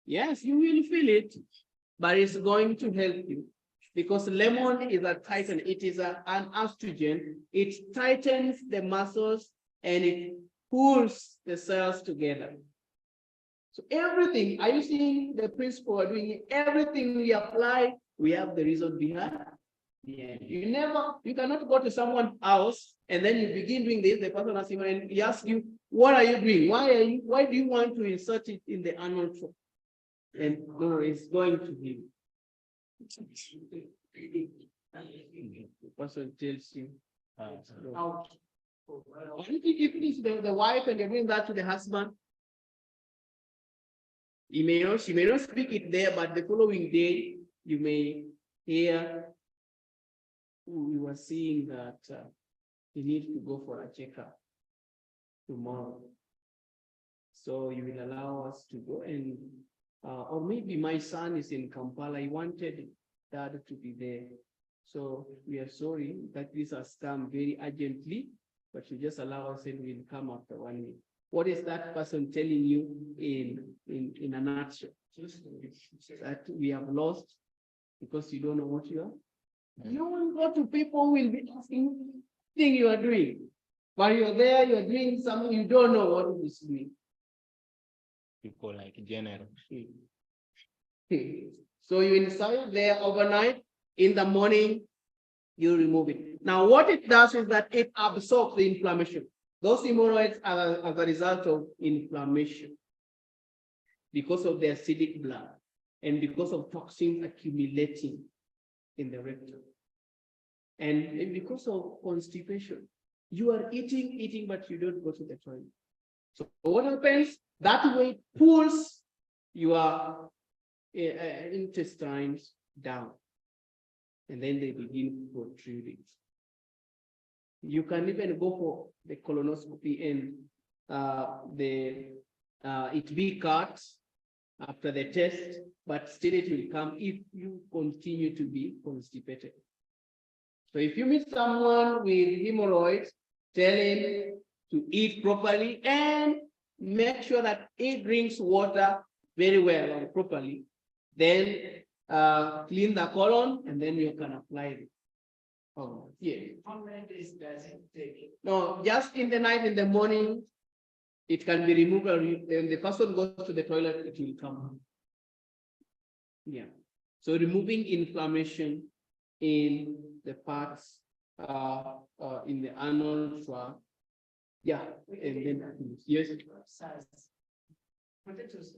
Yes, you will feel it, but it's going to help you because lemon is a tighten. It is an estrogen. It tightens the muscles and it pulls the cells together. So everything, are you seeing the principle of doing it? Everything we apply, we have the reason behind. Yeah, you cannot go to someone's house and then you begin doing this, the person asks you and he asks you, what are you doing? Why do you want to insert it in the anal tract? And no, it's going to be. The person tells you. Out. Or if it is the wife and they're doing that to the husband, she may not speak it there, but the following day you may hear we were seeing that he needs to go for a checkup tomorrow. So you will allow us to go and or maybe my son is in Kampala. I wanted dad to be there. So we are sorry that this has come very urgently, but you just allow us and we'll come after 1 week. What is that person telling you in a nutshell? That we have lost because you don't know what you are. You will go to people who will be asking thing you are doing. While you're there, you're doing something you don't know what it is doing. People like general. So you install it there overnight. In the morning, you remove it. Now, what it does is that it absorbs the inflammation. Those hemorrhoids are as a result of inflammation because of the acidic blood and because of toxins accumulating in the rectum. And because of constipation, you are eating, but you don't go to the toilet. So what happens? That way it pulls your intestines down, and then they begin protruding. You can even go for the colonoscopy and it be cut after the test, but still it will come if you continue to be constipated. So if you meet someone with hemorrhoids, tell him to eat properly and make sure that he drinks water very well or properly. Then clean the colon and then you can apply it. Oh, yeah. How many days does it take? No, just in the night, in the morning, it can be removed. When the person goes to the toilet, it will come. Yeah. So removing inflammation in the parts in the anal tract. Yeah. And then yes. Potatoes.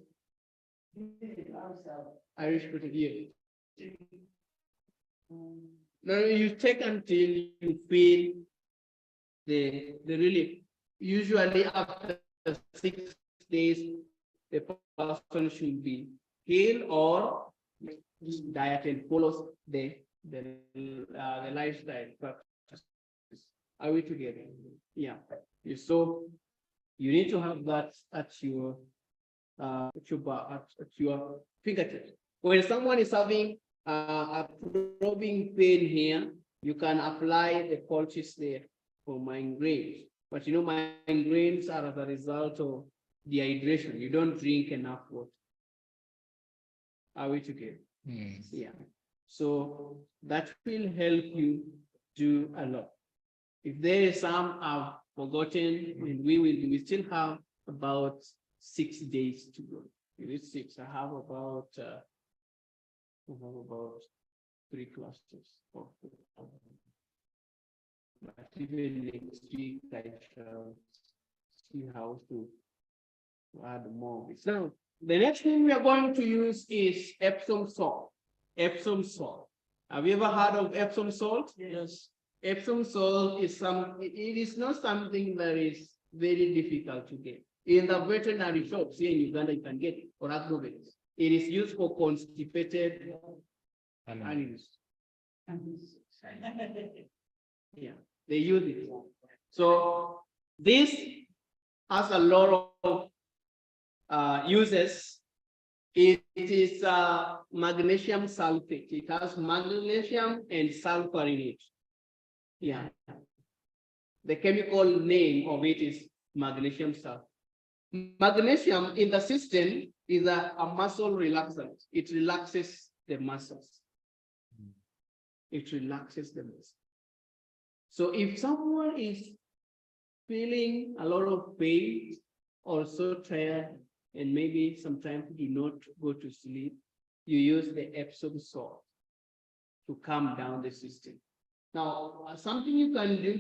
Irish potato. No, you take until you feel the relief. Usually after 6 days, the person should be healed or diet and follows the lifestyle practice. Are we together? Yeah. So you need to have that at your fingertips. When someone is having a probing pain here, you can apply the poultice there for migraines. But you know, migraines are as a result of dehydration. You don't drink enough water. Are we together? Yeah. So that will help you do a lot. If there is some I've forgotten, and we still have about 6 days to go. It is 6. I have about 3 clusters. But even next week, I shall see how to add more. Now, the next thing we are going to use is Epsom salt. Epsom salt. Have you ever heard of Epsom salt? Yes. Epsom salt is it is not something that is very difficult to get. In the veterinary shops here in Uganda, you can get it for agrovetes. It is used for constipated animals. Yeah, they use it. So this has a lot of uses It is magnesium sulfate. It has magnesium and sulfur in it. Yeah. The chemical name of it is magnesium sulfate. Magnesium in the system is a muscle relaxant. It relaxes the muscles. It relaxes the muscles. So if someone is feeling a lot of pain or so tired and maybe sometimes do not go to sleep, you use the Epsom salt to calm down the system. Now, something you can do,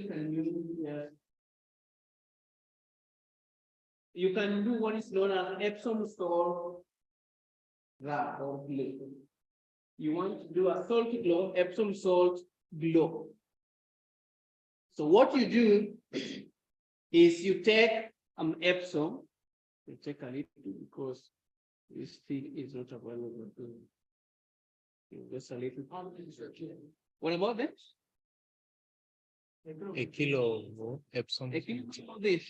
you can do what is known as Epsom salt rub or glow. You want to do a salt glow, Epsom salt glow. So what you do is you take Epsom, you take a little because this thing is not available. Just a little. What about that? A kilo of Epsom. A kilogram of this.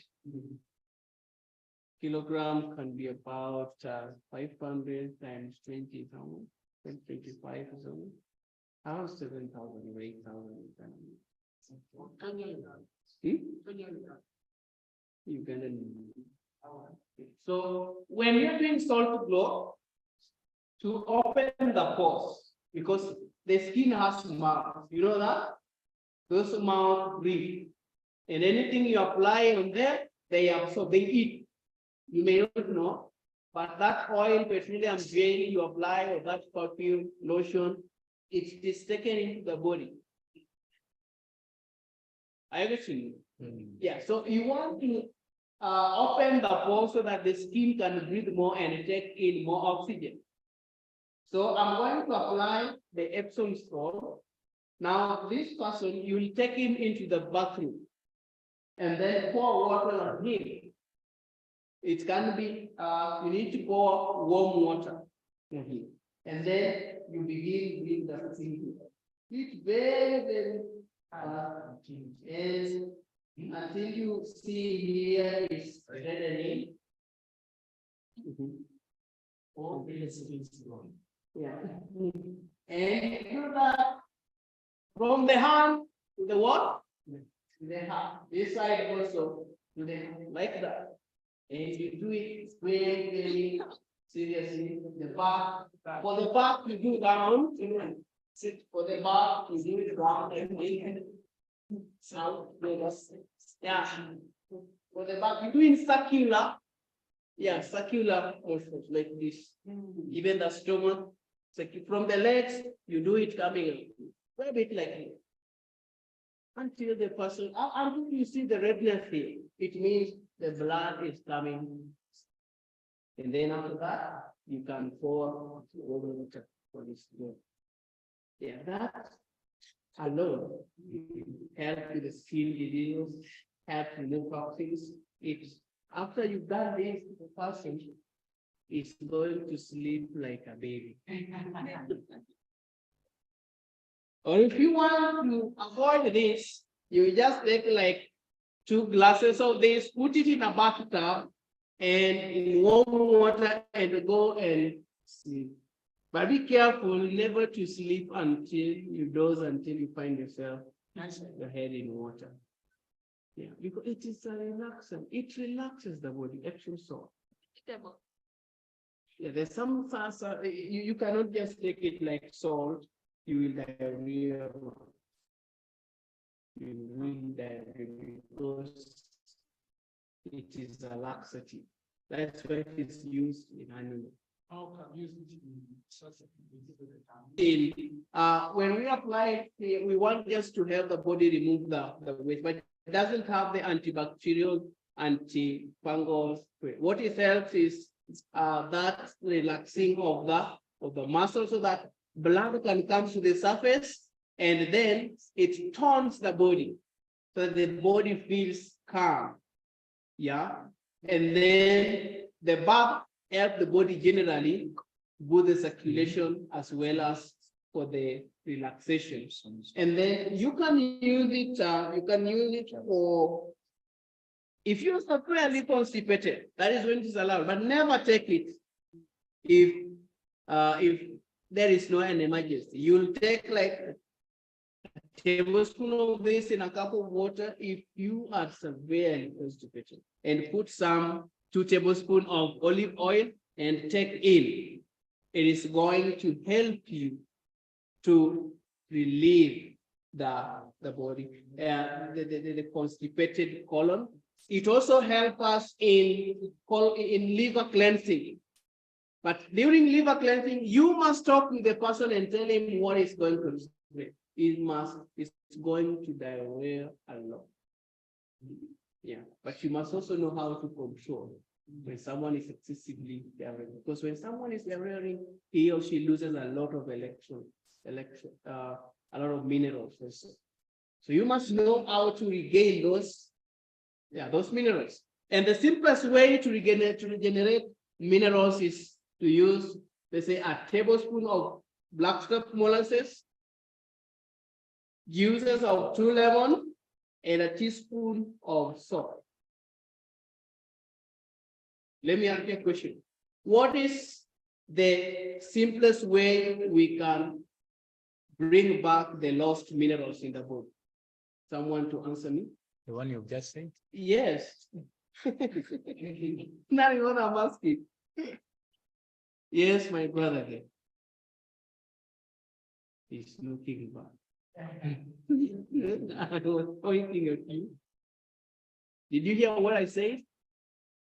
Kilogram can be about 500 times 20,000, 25,000, around 7,000 or 8,000. Ugandan. So when you're doing salt glow, to open the pores, because the skin has mouth, you know that? Those mouth breathe. And anything you apply on there, they absorb, they eat. You may not know, but that oil, petroleum gel you apply or that perfume, lotion, it is taken into the body. I agree. Yeah, so you want to open the pores so that the skin can breathe more and take in more oxygen. So I'm going to apply the Epsom salt. Now this person, you will take him into the bathroom and then pour water on him. It can be, you need to pour warm water on him. And then you begin with the steam. It's very, very and until you see here is reddening. All this is gone. Yeah. And do that from the hand to the what? The hand. This side also to the hand, like that. And you do it very, very seriously. The back. For the back, you do down. Sit for the back, you do it round and so, yeah. For the back, you do in circular. Yeah, circular motions like this. Even the stomach. From the legs, you do it coming a bit like this. Until the person, until you see the redness here, it means the blood is coming. And then after that, you can pour water for this. Yeah, that alone help with the skin disease, help remove toxins. It's after you've done this, the person is going to sleep like a baby. Or if you want to avoid this, you just take like 2 glasses of this, put it in a bathtub and in warm water and go and sleep. But be careful never to sleep until you doze, until you find yourself your head in water. Yeah, because it is a relaxant. It relaxes the body, Epsom salt. Yeah, there's some you cannot just take it like salt. You will diarrhea. You will diarrhea because it is a laxative. That's why it's used in animals. When we apply it, we want just to help the body remove the waste, but it doesn't have the antibacterial, antifungal. What it helps is that relaxing of the muscle so that blood can come to the surface, and then it tones the body so that the body feels calm. Yeah, and then the bath help the body generally with the circulation as well as for the relaxation. And then you can use it, for if you're severely constipated, that is when it is allowed, but never take it if if there is no an emergency, you'll take like a tablespoon of this in a cup of water if you are severely constipated, and put some 2 tablespoons of olive oil and take in. It is going to help you to relieve the body, the constipated colon. It also helps us in liver cleansing. But during liver cleansing, you must talk with the person and tell him what is going to happen. It's going to diarrhea a lot. Yeah, but you must also know how to control when someone is excessively diarrheaing. Because when someone is diarrheaing, he or she loses a lot of a lot of minerals also. So you must know how to regain those minerals. And the simplest way to regenerate minerals is to use, let's say, a tablespoon of blackstrap molasses, juices of 2 lemons, and a teaspoon of salt. Let me ask you a question. What is the simplest way we can bring back the lost minerals in the body? Someone to answer me? The one you've just said? Yes. Now you what I'm asking. Yes, my brother there. He's looking back. I was pointing at you. Did you hear what I said?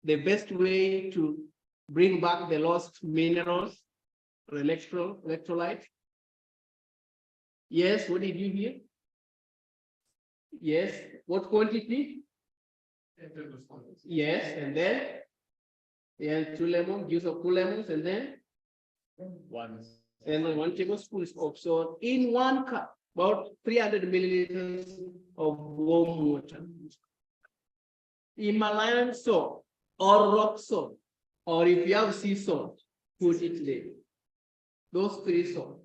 The best way to bring back the lost minerals or electrolyte. Yes, what did you hear? Yes, what quantity? Yes, and then? Yeah, 2 lemons, juice of 2 lemons, and then? One. And then 1 tablespoon of salt in 1 cup, about 300 milliliters of warm water. Himalayan salt or rock salt, or if you have sea salt, put it there. Those 3 salts,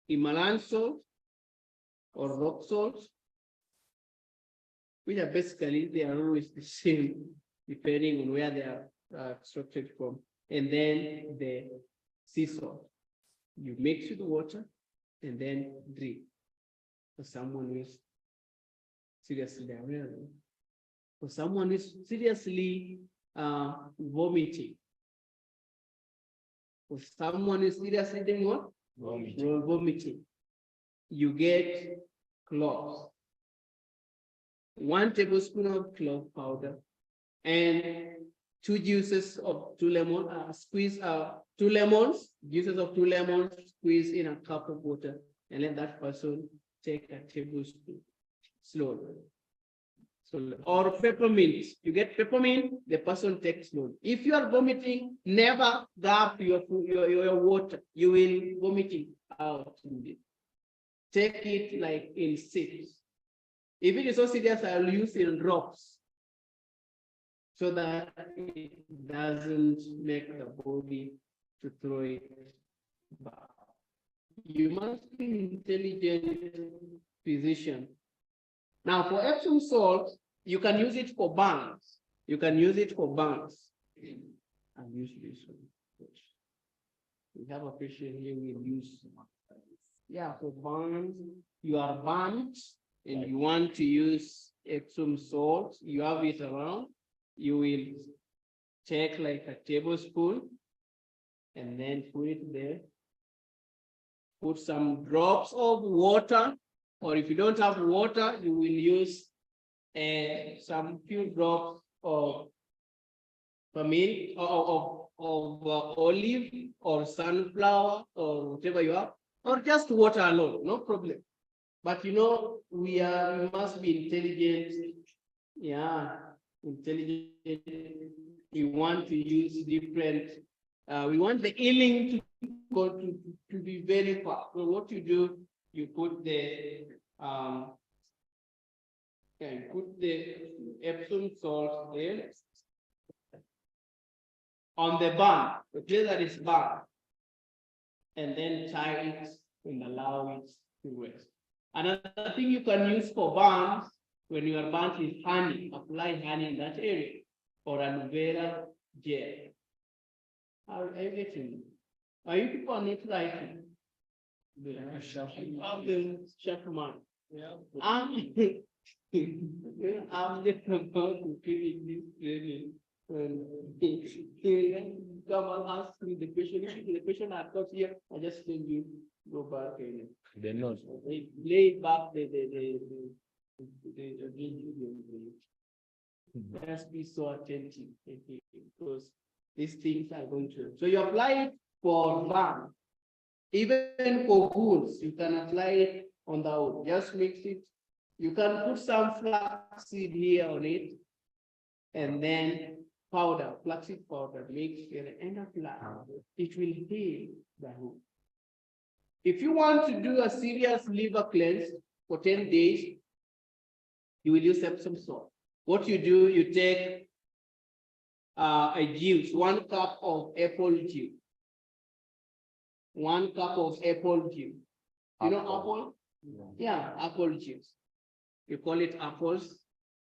Himalayan salt or rock salt, which are basically, they are always the same, depending on where they are extracted from. And then the sea salt. You mix with water and then drink. For someone who is seriously diarrhea, for someone who is seriously vomiting, for someone who is seriously doing what? Vomiting. You get cloves. 1 tablespoon of clove powder and 2 juices of 2 lemons, squeeze 2 lemons, juices of 2 lemons, squeeze in a cup of water, and let that person take a tablespoon slowly. So, or peppermint, you get peppermint, the person takes slowly. If you are vomiting, never gulp your water, you will vomiting out. Take it like in sips. If it is so serious, I'll use in drops so that it doesn't make the body to throw it back. You must be an intelligent physician. Now, for Epsom salt, you can use it for burns. You can use it for burns. And use this one. We have a patient here we use. Yeah, for burns, you are burnt and you want to use Epsom salt, you have it around, you will take like a tablespoon and then put it there. Put some drops of water, or if you don't have water, you will use some few drops of milk of olive or sunflower or whatever you have, or just water alone, no problem. But you know, we must be intelligent. Yeah, intelligent. We want to use different, we want the healing to go to be very fast. So what you do, you put the Epsom salt there on the bun, the place that is burned, and then tie it and allow it to rest. Another thing you can use for burns when you are burnt is honey. Apply honey in that area or aloe vera gel. Are you getting? Are you people not writing? The chef man. Yeah. I'm I'm just about to finish this training. And he come and ask me the question. The question I got here, I just tell you go back and They know. lay back the Just be so attentive, because these things are going to. So you apply it for van, even for goods, you can apply it on the wood. Just mix it. You can put some flaxseed here on it, and then powder, flaxseed powder, mix at the end of life. It will heal the wound. If you want to do a serious liver cleanse for 10 days, you will use Epsom salt. What you do, you take a juice, 1 cup of apple juice. 1 cup of apple juice. You know apple? Yeah, apple juice. You call it apples.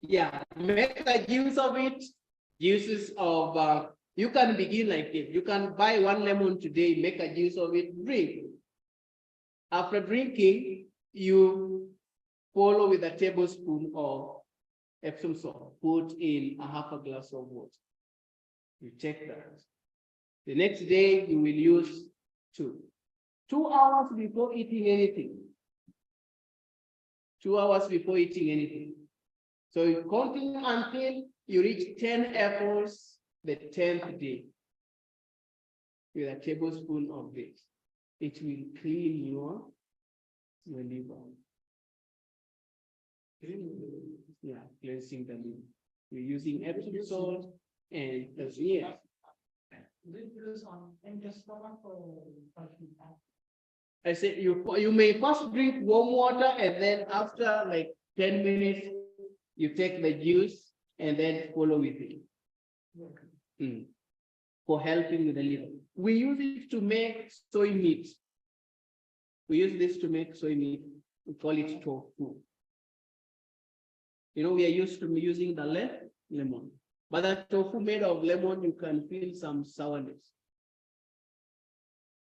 Yeah, make a juice of it. Juices of, you can begin like this. You can buy 1 lemon today, make a juice of it, drink. After drinking, you follow with a tablespoon of Epsom salt, put in a half a glass of water. You take that. The next day, you will use 2. 2 hours before eating anything. 2 hours before eating anything. So you continue until you reach 10 apples the 10th day with a tablespoon of this. It will clean your liver. Yeah, cleansing the liver. We're using Epsom salt and yeah. This on empty stomach or something? I said you may first drink warm water, and then after like 10 minutes, you take the juice and then follow with it. For helping with the liver. We use it to make soy meat. We use this to make soy meat. We call it tofu. You know, we are used to using the lemon. But the tofu made of lemon, you can feel some sourness.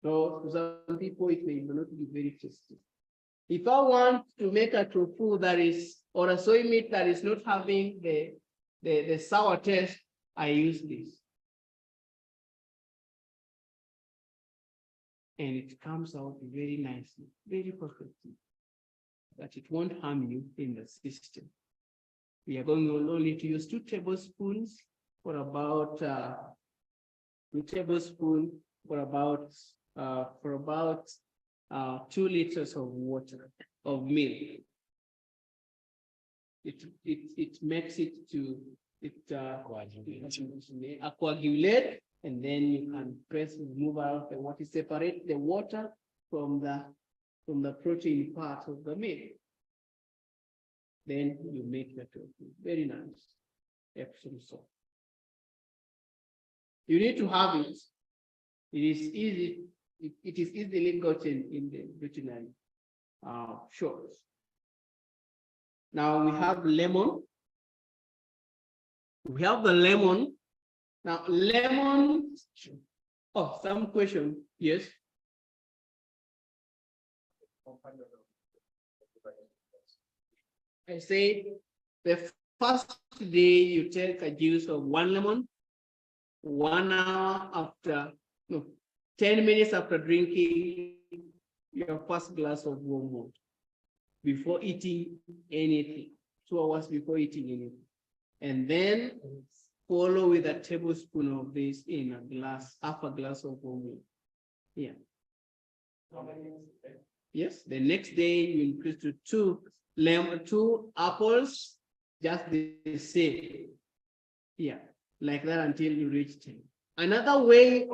So to some people, it may not be very tasty. If I want to make a tofu that is, or a soy meat that is not having the sour taste, I use this. And it comes out very nicely, very perfectly. But it won't harm you in the system. We are going only to use 2 tablespoons for about 2 tablespoons for about 2 liters of water, of milk. It makes it to coagulate, and then you can move out the water, separate the water from the protein part of the milk. Then you make the tofu. Very nice. Epsom salt. You need to have it. It is easy. It is easily gotten in the veterinary shops. Now we have lemon. We have the lemon. Now lemon. Oh, some question. Yes. I say the first day you take a juice of 1 lemon, 1 hour after, no, 10 minutes after drinking your first glass of warm water, before eating anything, 2 hours before eating anything. And then follow with a tablespoon of this in a glass, half a glass of warm water. Yeah. Yes, the next day you increase to 2 apples, just the same. Yeah, like that until you reach 10. Another way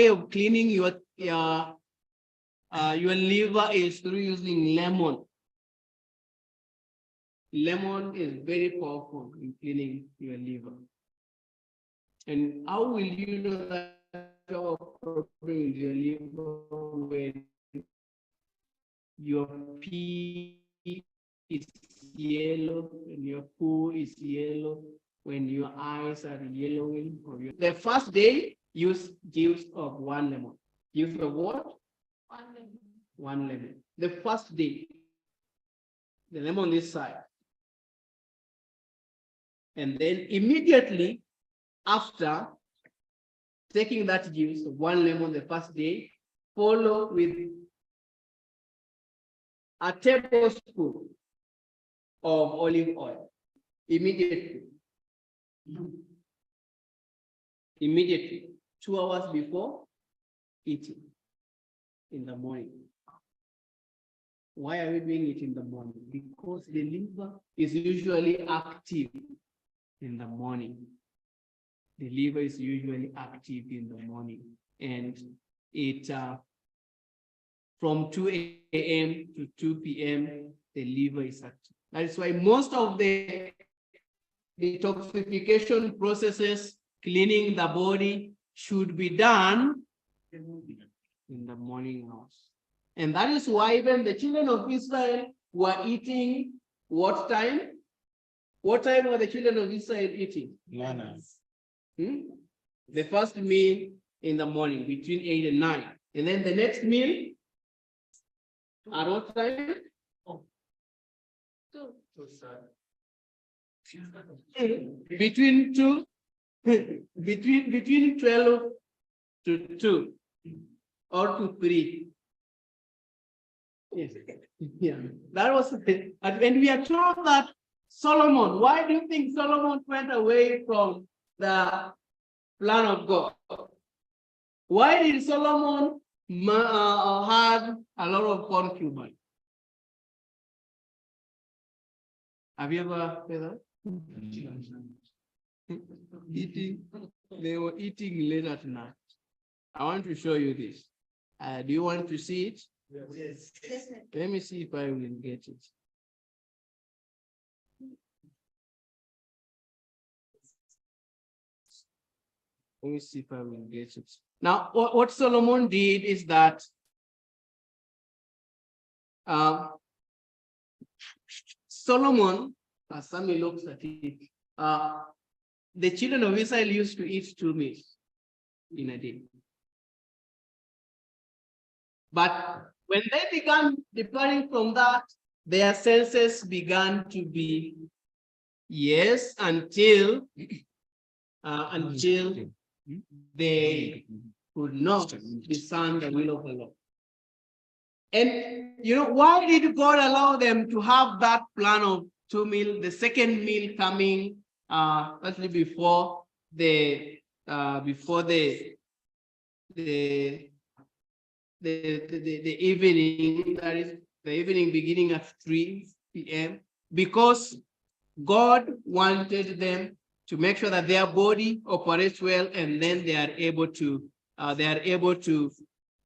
of cleaning your liver is through using lemon. Lemon is very powerful in cleaning your liver. And how will you know that you have a problem with your liver when your pee is yellow, when your poo is yellow, when your eyes are yellowing? The first day use juice of 1 lemon. Juice of what? 1 lemon. The first day, the lemon this side. And then immediately after taking that juice of 1 lemon the first day, follow with a tablespoon of olive oil. Immediately. Immediately, 2 hours before eating in the morning. Why are we doing it in the morning? Because the liver is usually active in the morning. The liver is usually active in the morning, and it from 2 a.m. to 2 p.m. the liver is active. That is why most of the detoxification processes, cleaning the body, should be done in the morning hours. And that is why even the children of Israel were eating what time? What time were the children of Israel eating? The first meal in the morning between 8 and 9. And then the next meal at what time? Between 2, between 12 to 2 or to 3. Yes. Yeah. That was it. And we are told that Solomon, why do you think Solomon went away from the plan of God? Why did Solomon had a lot of concubines? Have you ever heard that? Eating, they were eating late at night. I want to show you this. Do you want to see it? Yes. Let me see if I will get it. Let me see if I will get it. Now, what Solomon did is that Solomon, as Sammy looks at it, the children of Israel used to eat 2 meals in a day. But when they began departing from that, their senses began to be yes until they could not discern the will of the Lord. And you know, why did God allow them to have that plan of 2 meals, the second meal coming actually before the evening, that is the evening beginning at 3 p.m. Because God wanted them to make sure that their body operates well, and then they are able to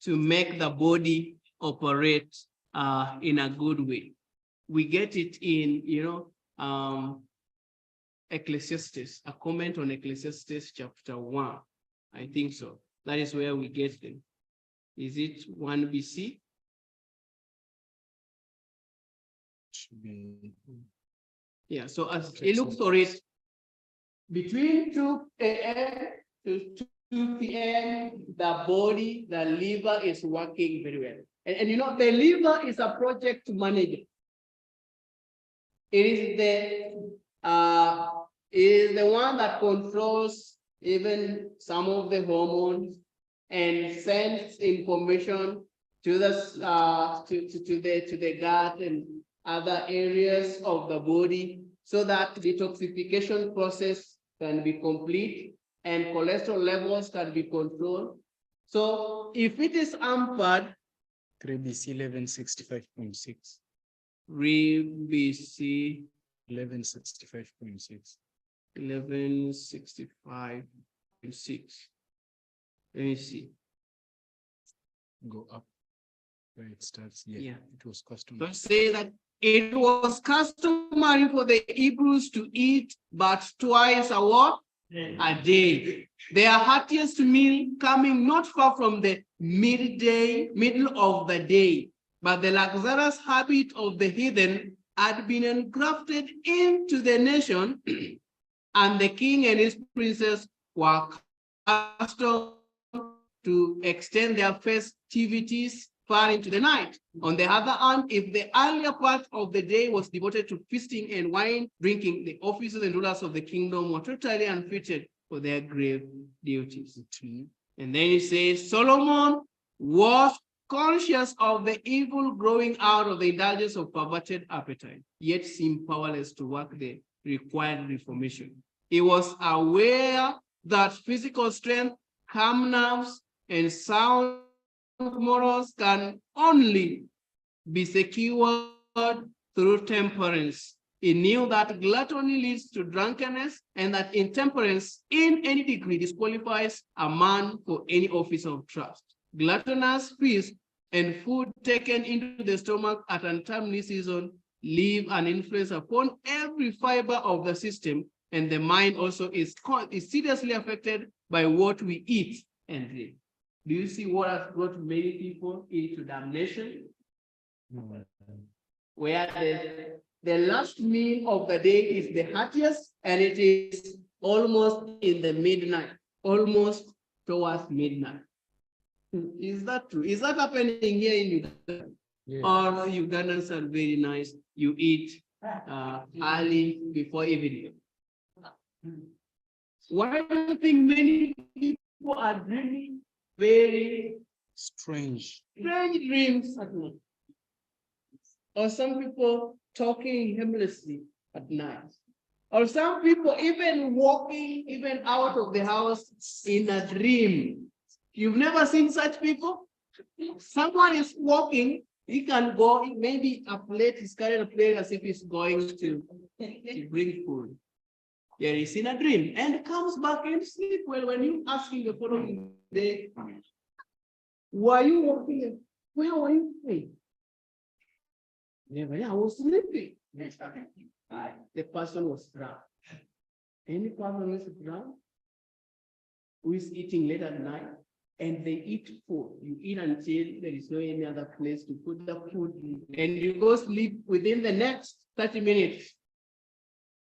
make the body operate in a good way. We get it in Ecclesiastes, a comment on Ecclesiastes chapter 1. I think so. That is where we get them. Is it 1 BC? Should be. Yeah, so as it looks for it, between 2 a.m. to 2 p.m., the body, the liver is working very well. And you know, the liver is a project manager. It is the one that controls even some of the hormones and sends information to the gut and other areas of the body, so that the detoxification process can be complete and cholesterol levels can be controlled. So if it is hampered, 3 BC 1165.6. 3 BC 1165.6. 1165.6. Let me see. Go up where it starts. Yeah. It was customary. So say that it was customary for the Hebrews to eat but twice a what? A day. Their heartiest meal coming not far from the middle of the day. But the luxurious habit of the heathen had been engrafted into the nation, and the king and his princes were accustomed to extend their festivities far into the night. On the other hand, if the earlier part of the day was devoted to feasting and wine drinking, the officers and rulers of the kingdom were totally unfitted for their grave duties. And then it says, Solomon was conscious of the evil growing out of the indulgence of perverted appetite, yet seemed powerless to work the required reformation. He was aware that physical strength, calm nerves, and sound morals can only be secured through temperance. He knew that gluttony leads to drunkenness and that intemperance in any degree disqualifies a man for any office of trust. Gluttonous feast and food taken into the stomach at an untimely season leave an influence upon every fiber of the system, and the mind also is seriously affected by what we eat and drink. Do you see what has brought many people into damnation? Where the last meal of the day is the heartiest, and it is almost in the midnight, almost towards midnight. Is that true? Is that happening here in Uganda? Yeah. Or Ugandans are very nice, you eat early before evening. Why do you think many people are dreaming very Strange. strange dreams at night? Or some people talking aimlessly at night. Or some people even walking even out of the house in a dream. You've never seen such people? Someone is walking, he can go, maybe a plate, he's carrying a plate as if he's going to bring food. Yeah, he's in a dream and comes back and sleep. Well, when you ask him the following day, were you walking? Where were you going? Yeah, I was sleeping. The person was drunk. Any person who is drunk, who is eating late at night, and they eat food. You eat until there is no any other place to put the food, and you go sleep within the next 30 minutes.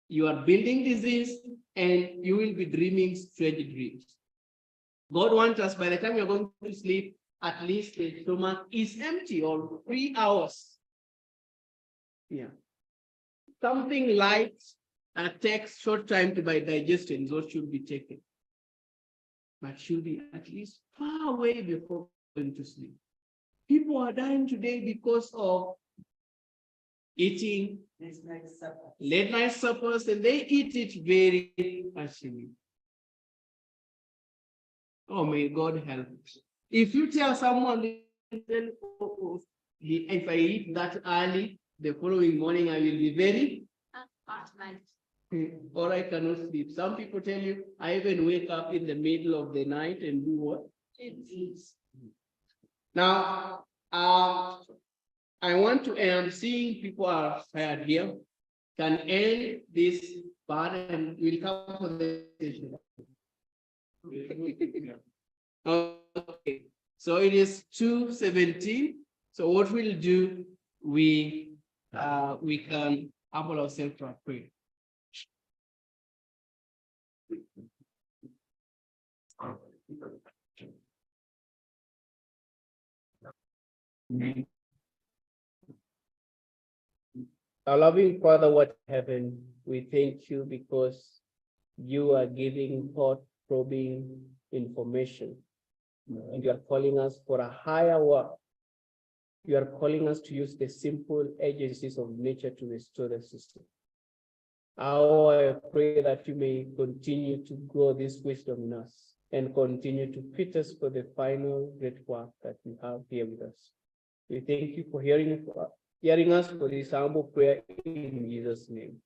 You are building disease, and you will be dreaming strange dreams. God wants us, by the time you're going to sleep, at least the stomach is empty, or 3 hours. Yeah. Something light takes short time to be digested is what should be taken. But should be at least far away before going to sleep. People are dying today because of eating late night suppers, and they eat it very passionately. Oh, may God help us. If you tell someone, if I eat that early, the following morning I will be very, or I cannot sleep. Some people tell you, I even wake up in the middle of the night and do what? Now, I want to end, seeing people are tired here, can end this part and we'll come for the session. Okay, so it is 2:17. So what we'll do, we can humble ourselves to pray. Our loving Father, what heaven, we thank you because you are giving thought-probing information. And you are calling us for a higher work. You are calling us to use the simple agencies of nature to restore the system. I pray that you may continue to grow this wisdom in us and continue to fit us for the final great work that you have here with us. We thank you for hearing us for this humble prayer in Jesus' name.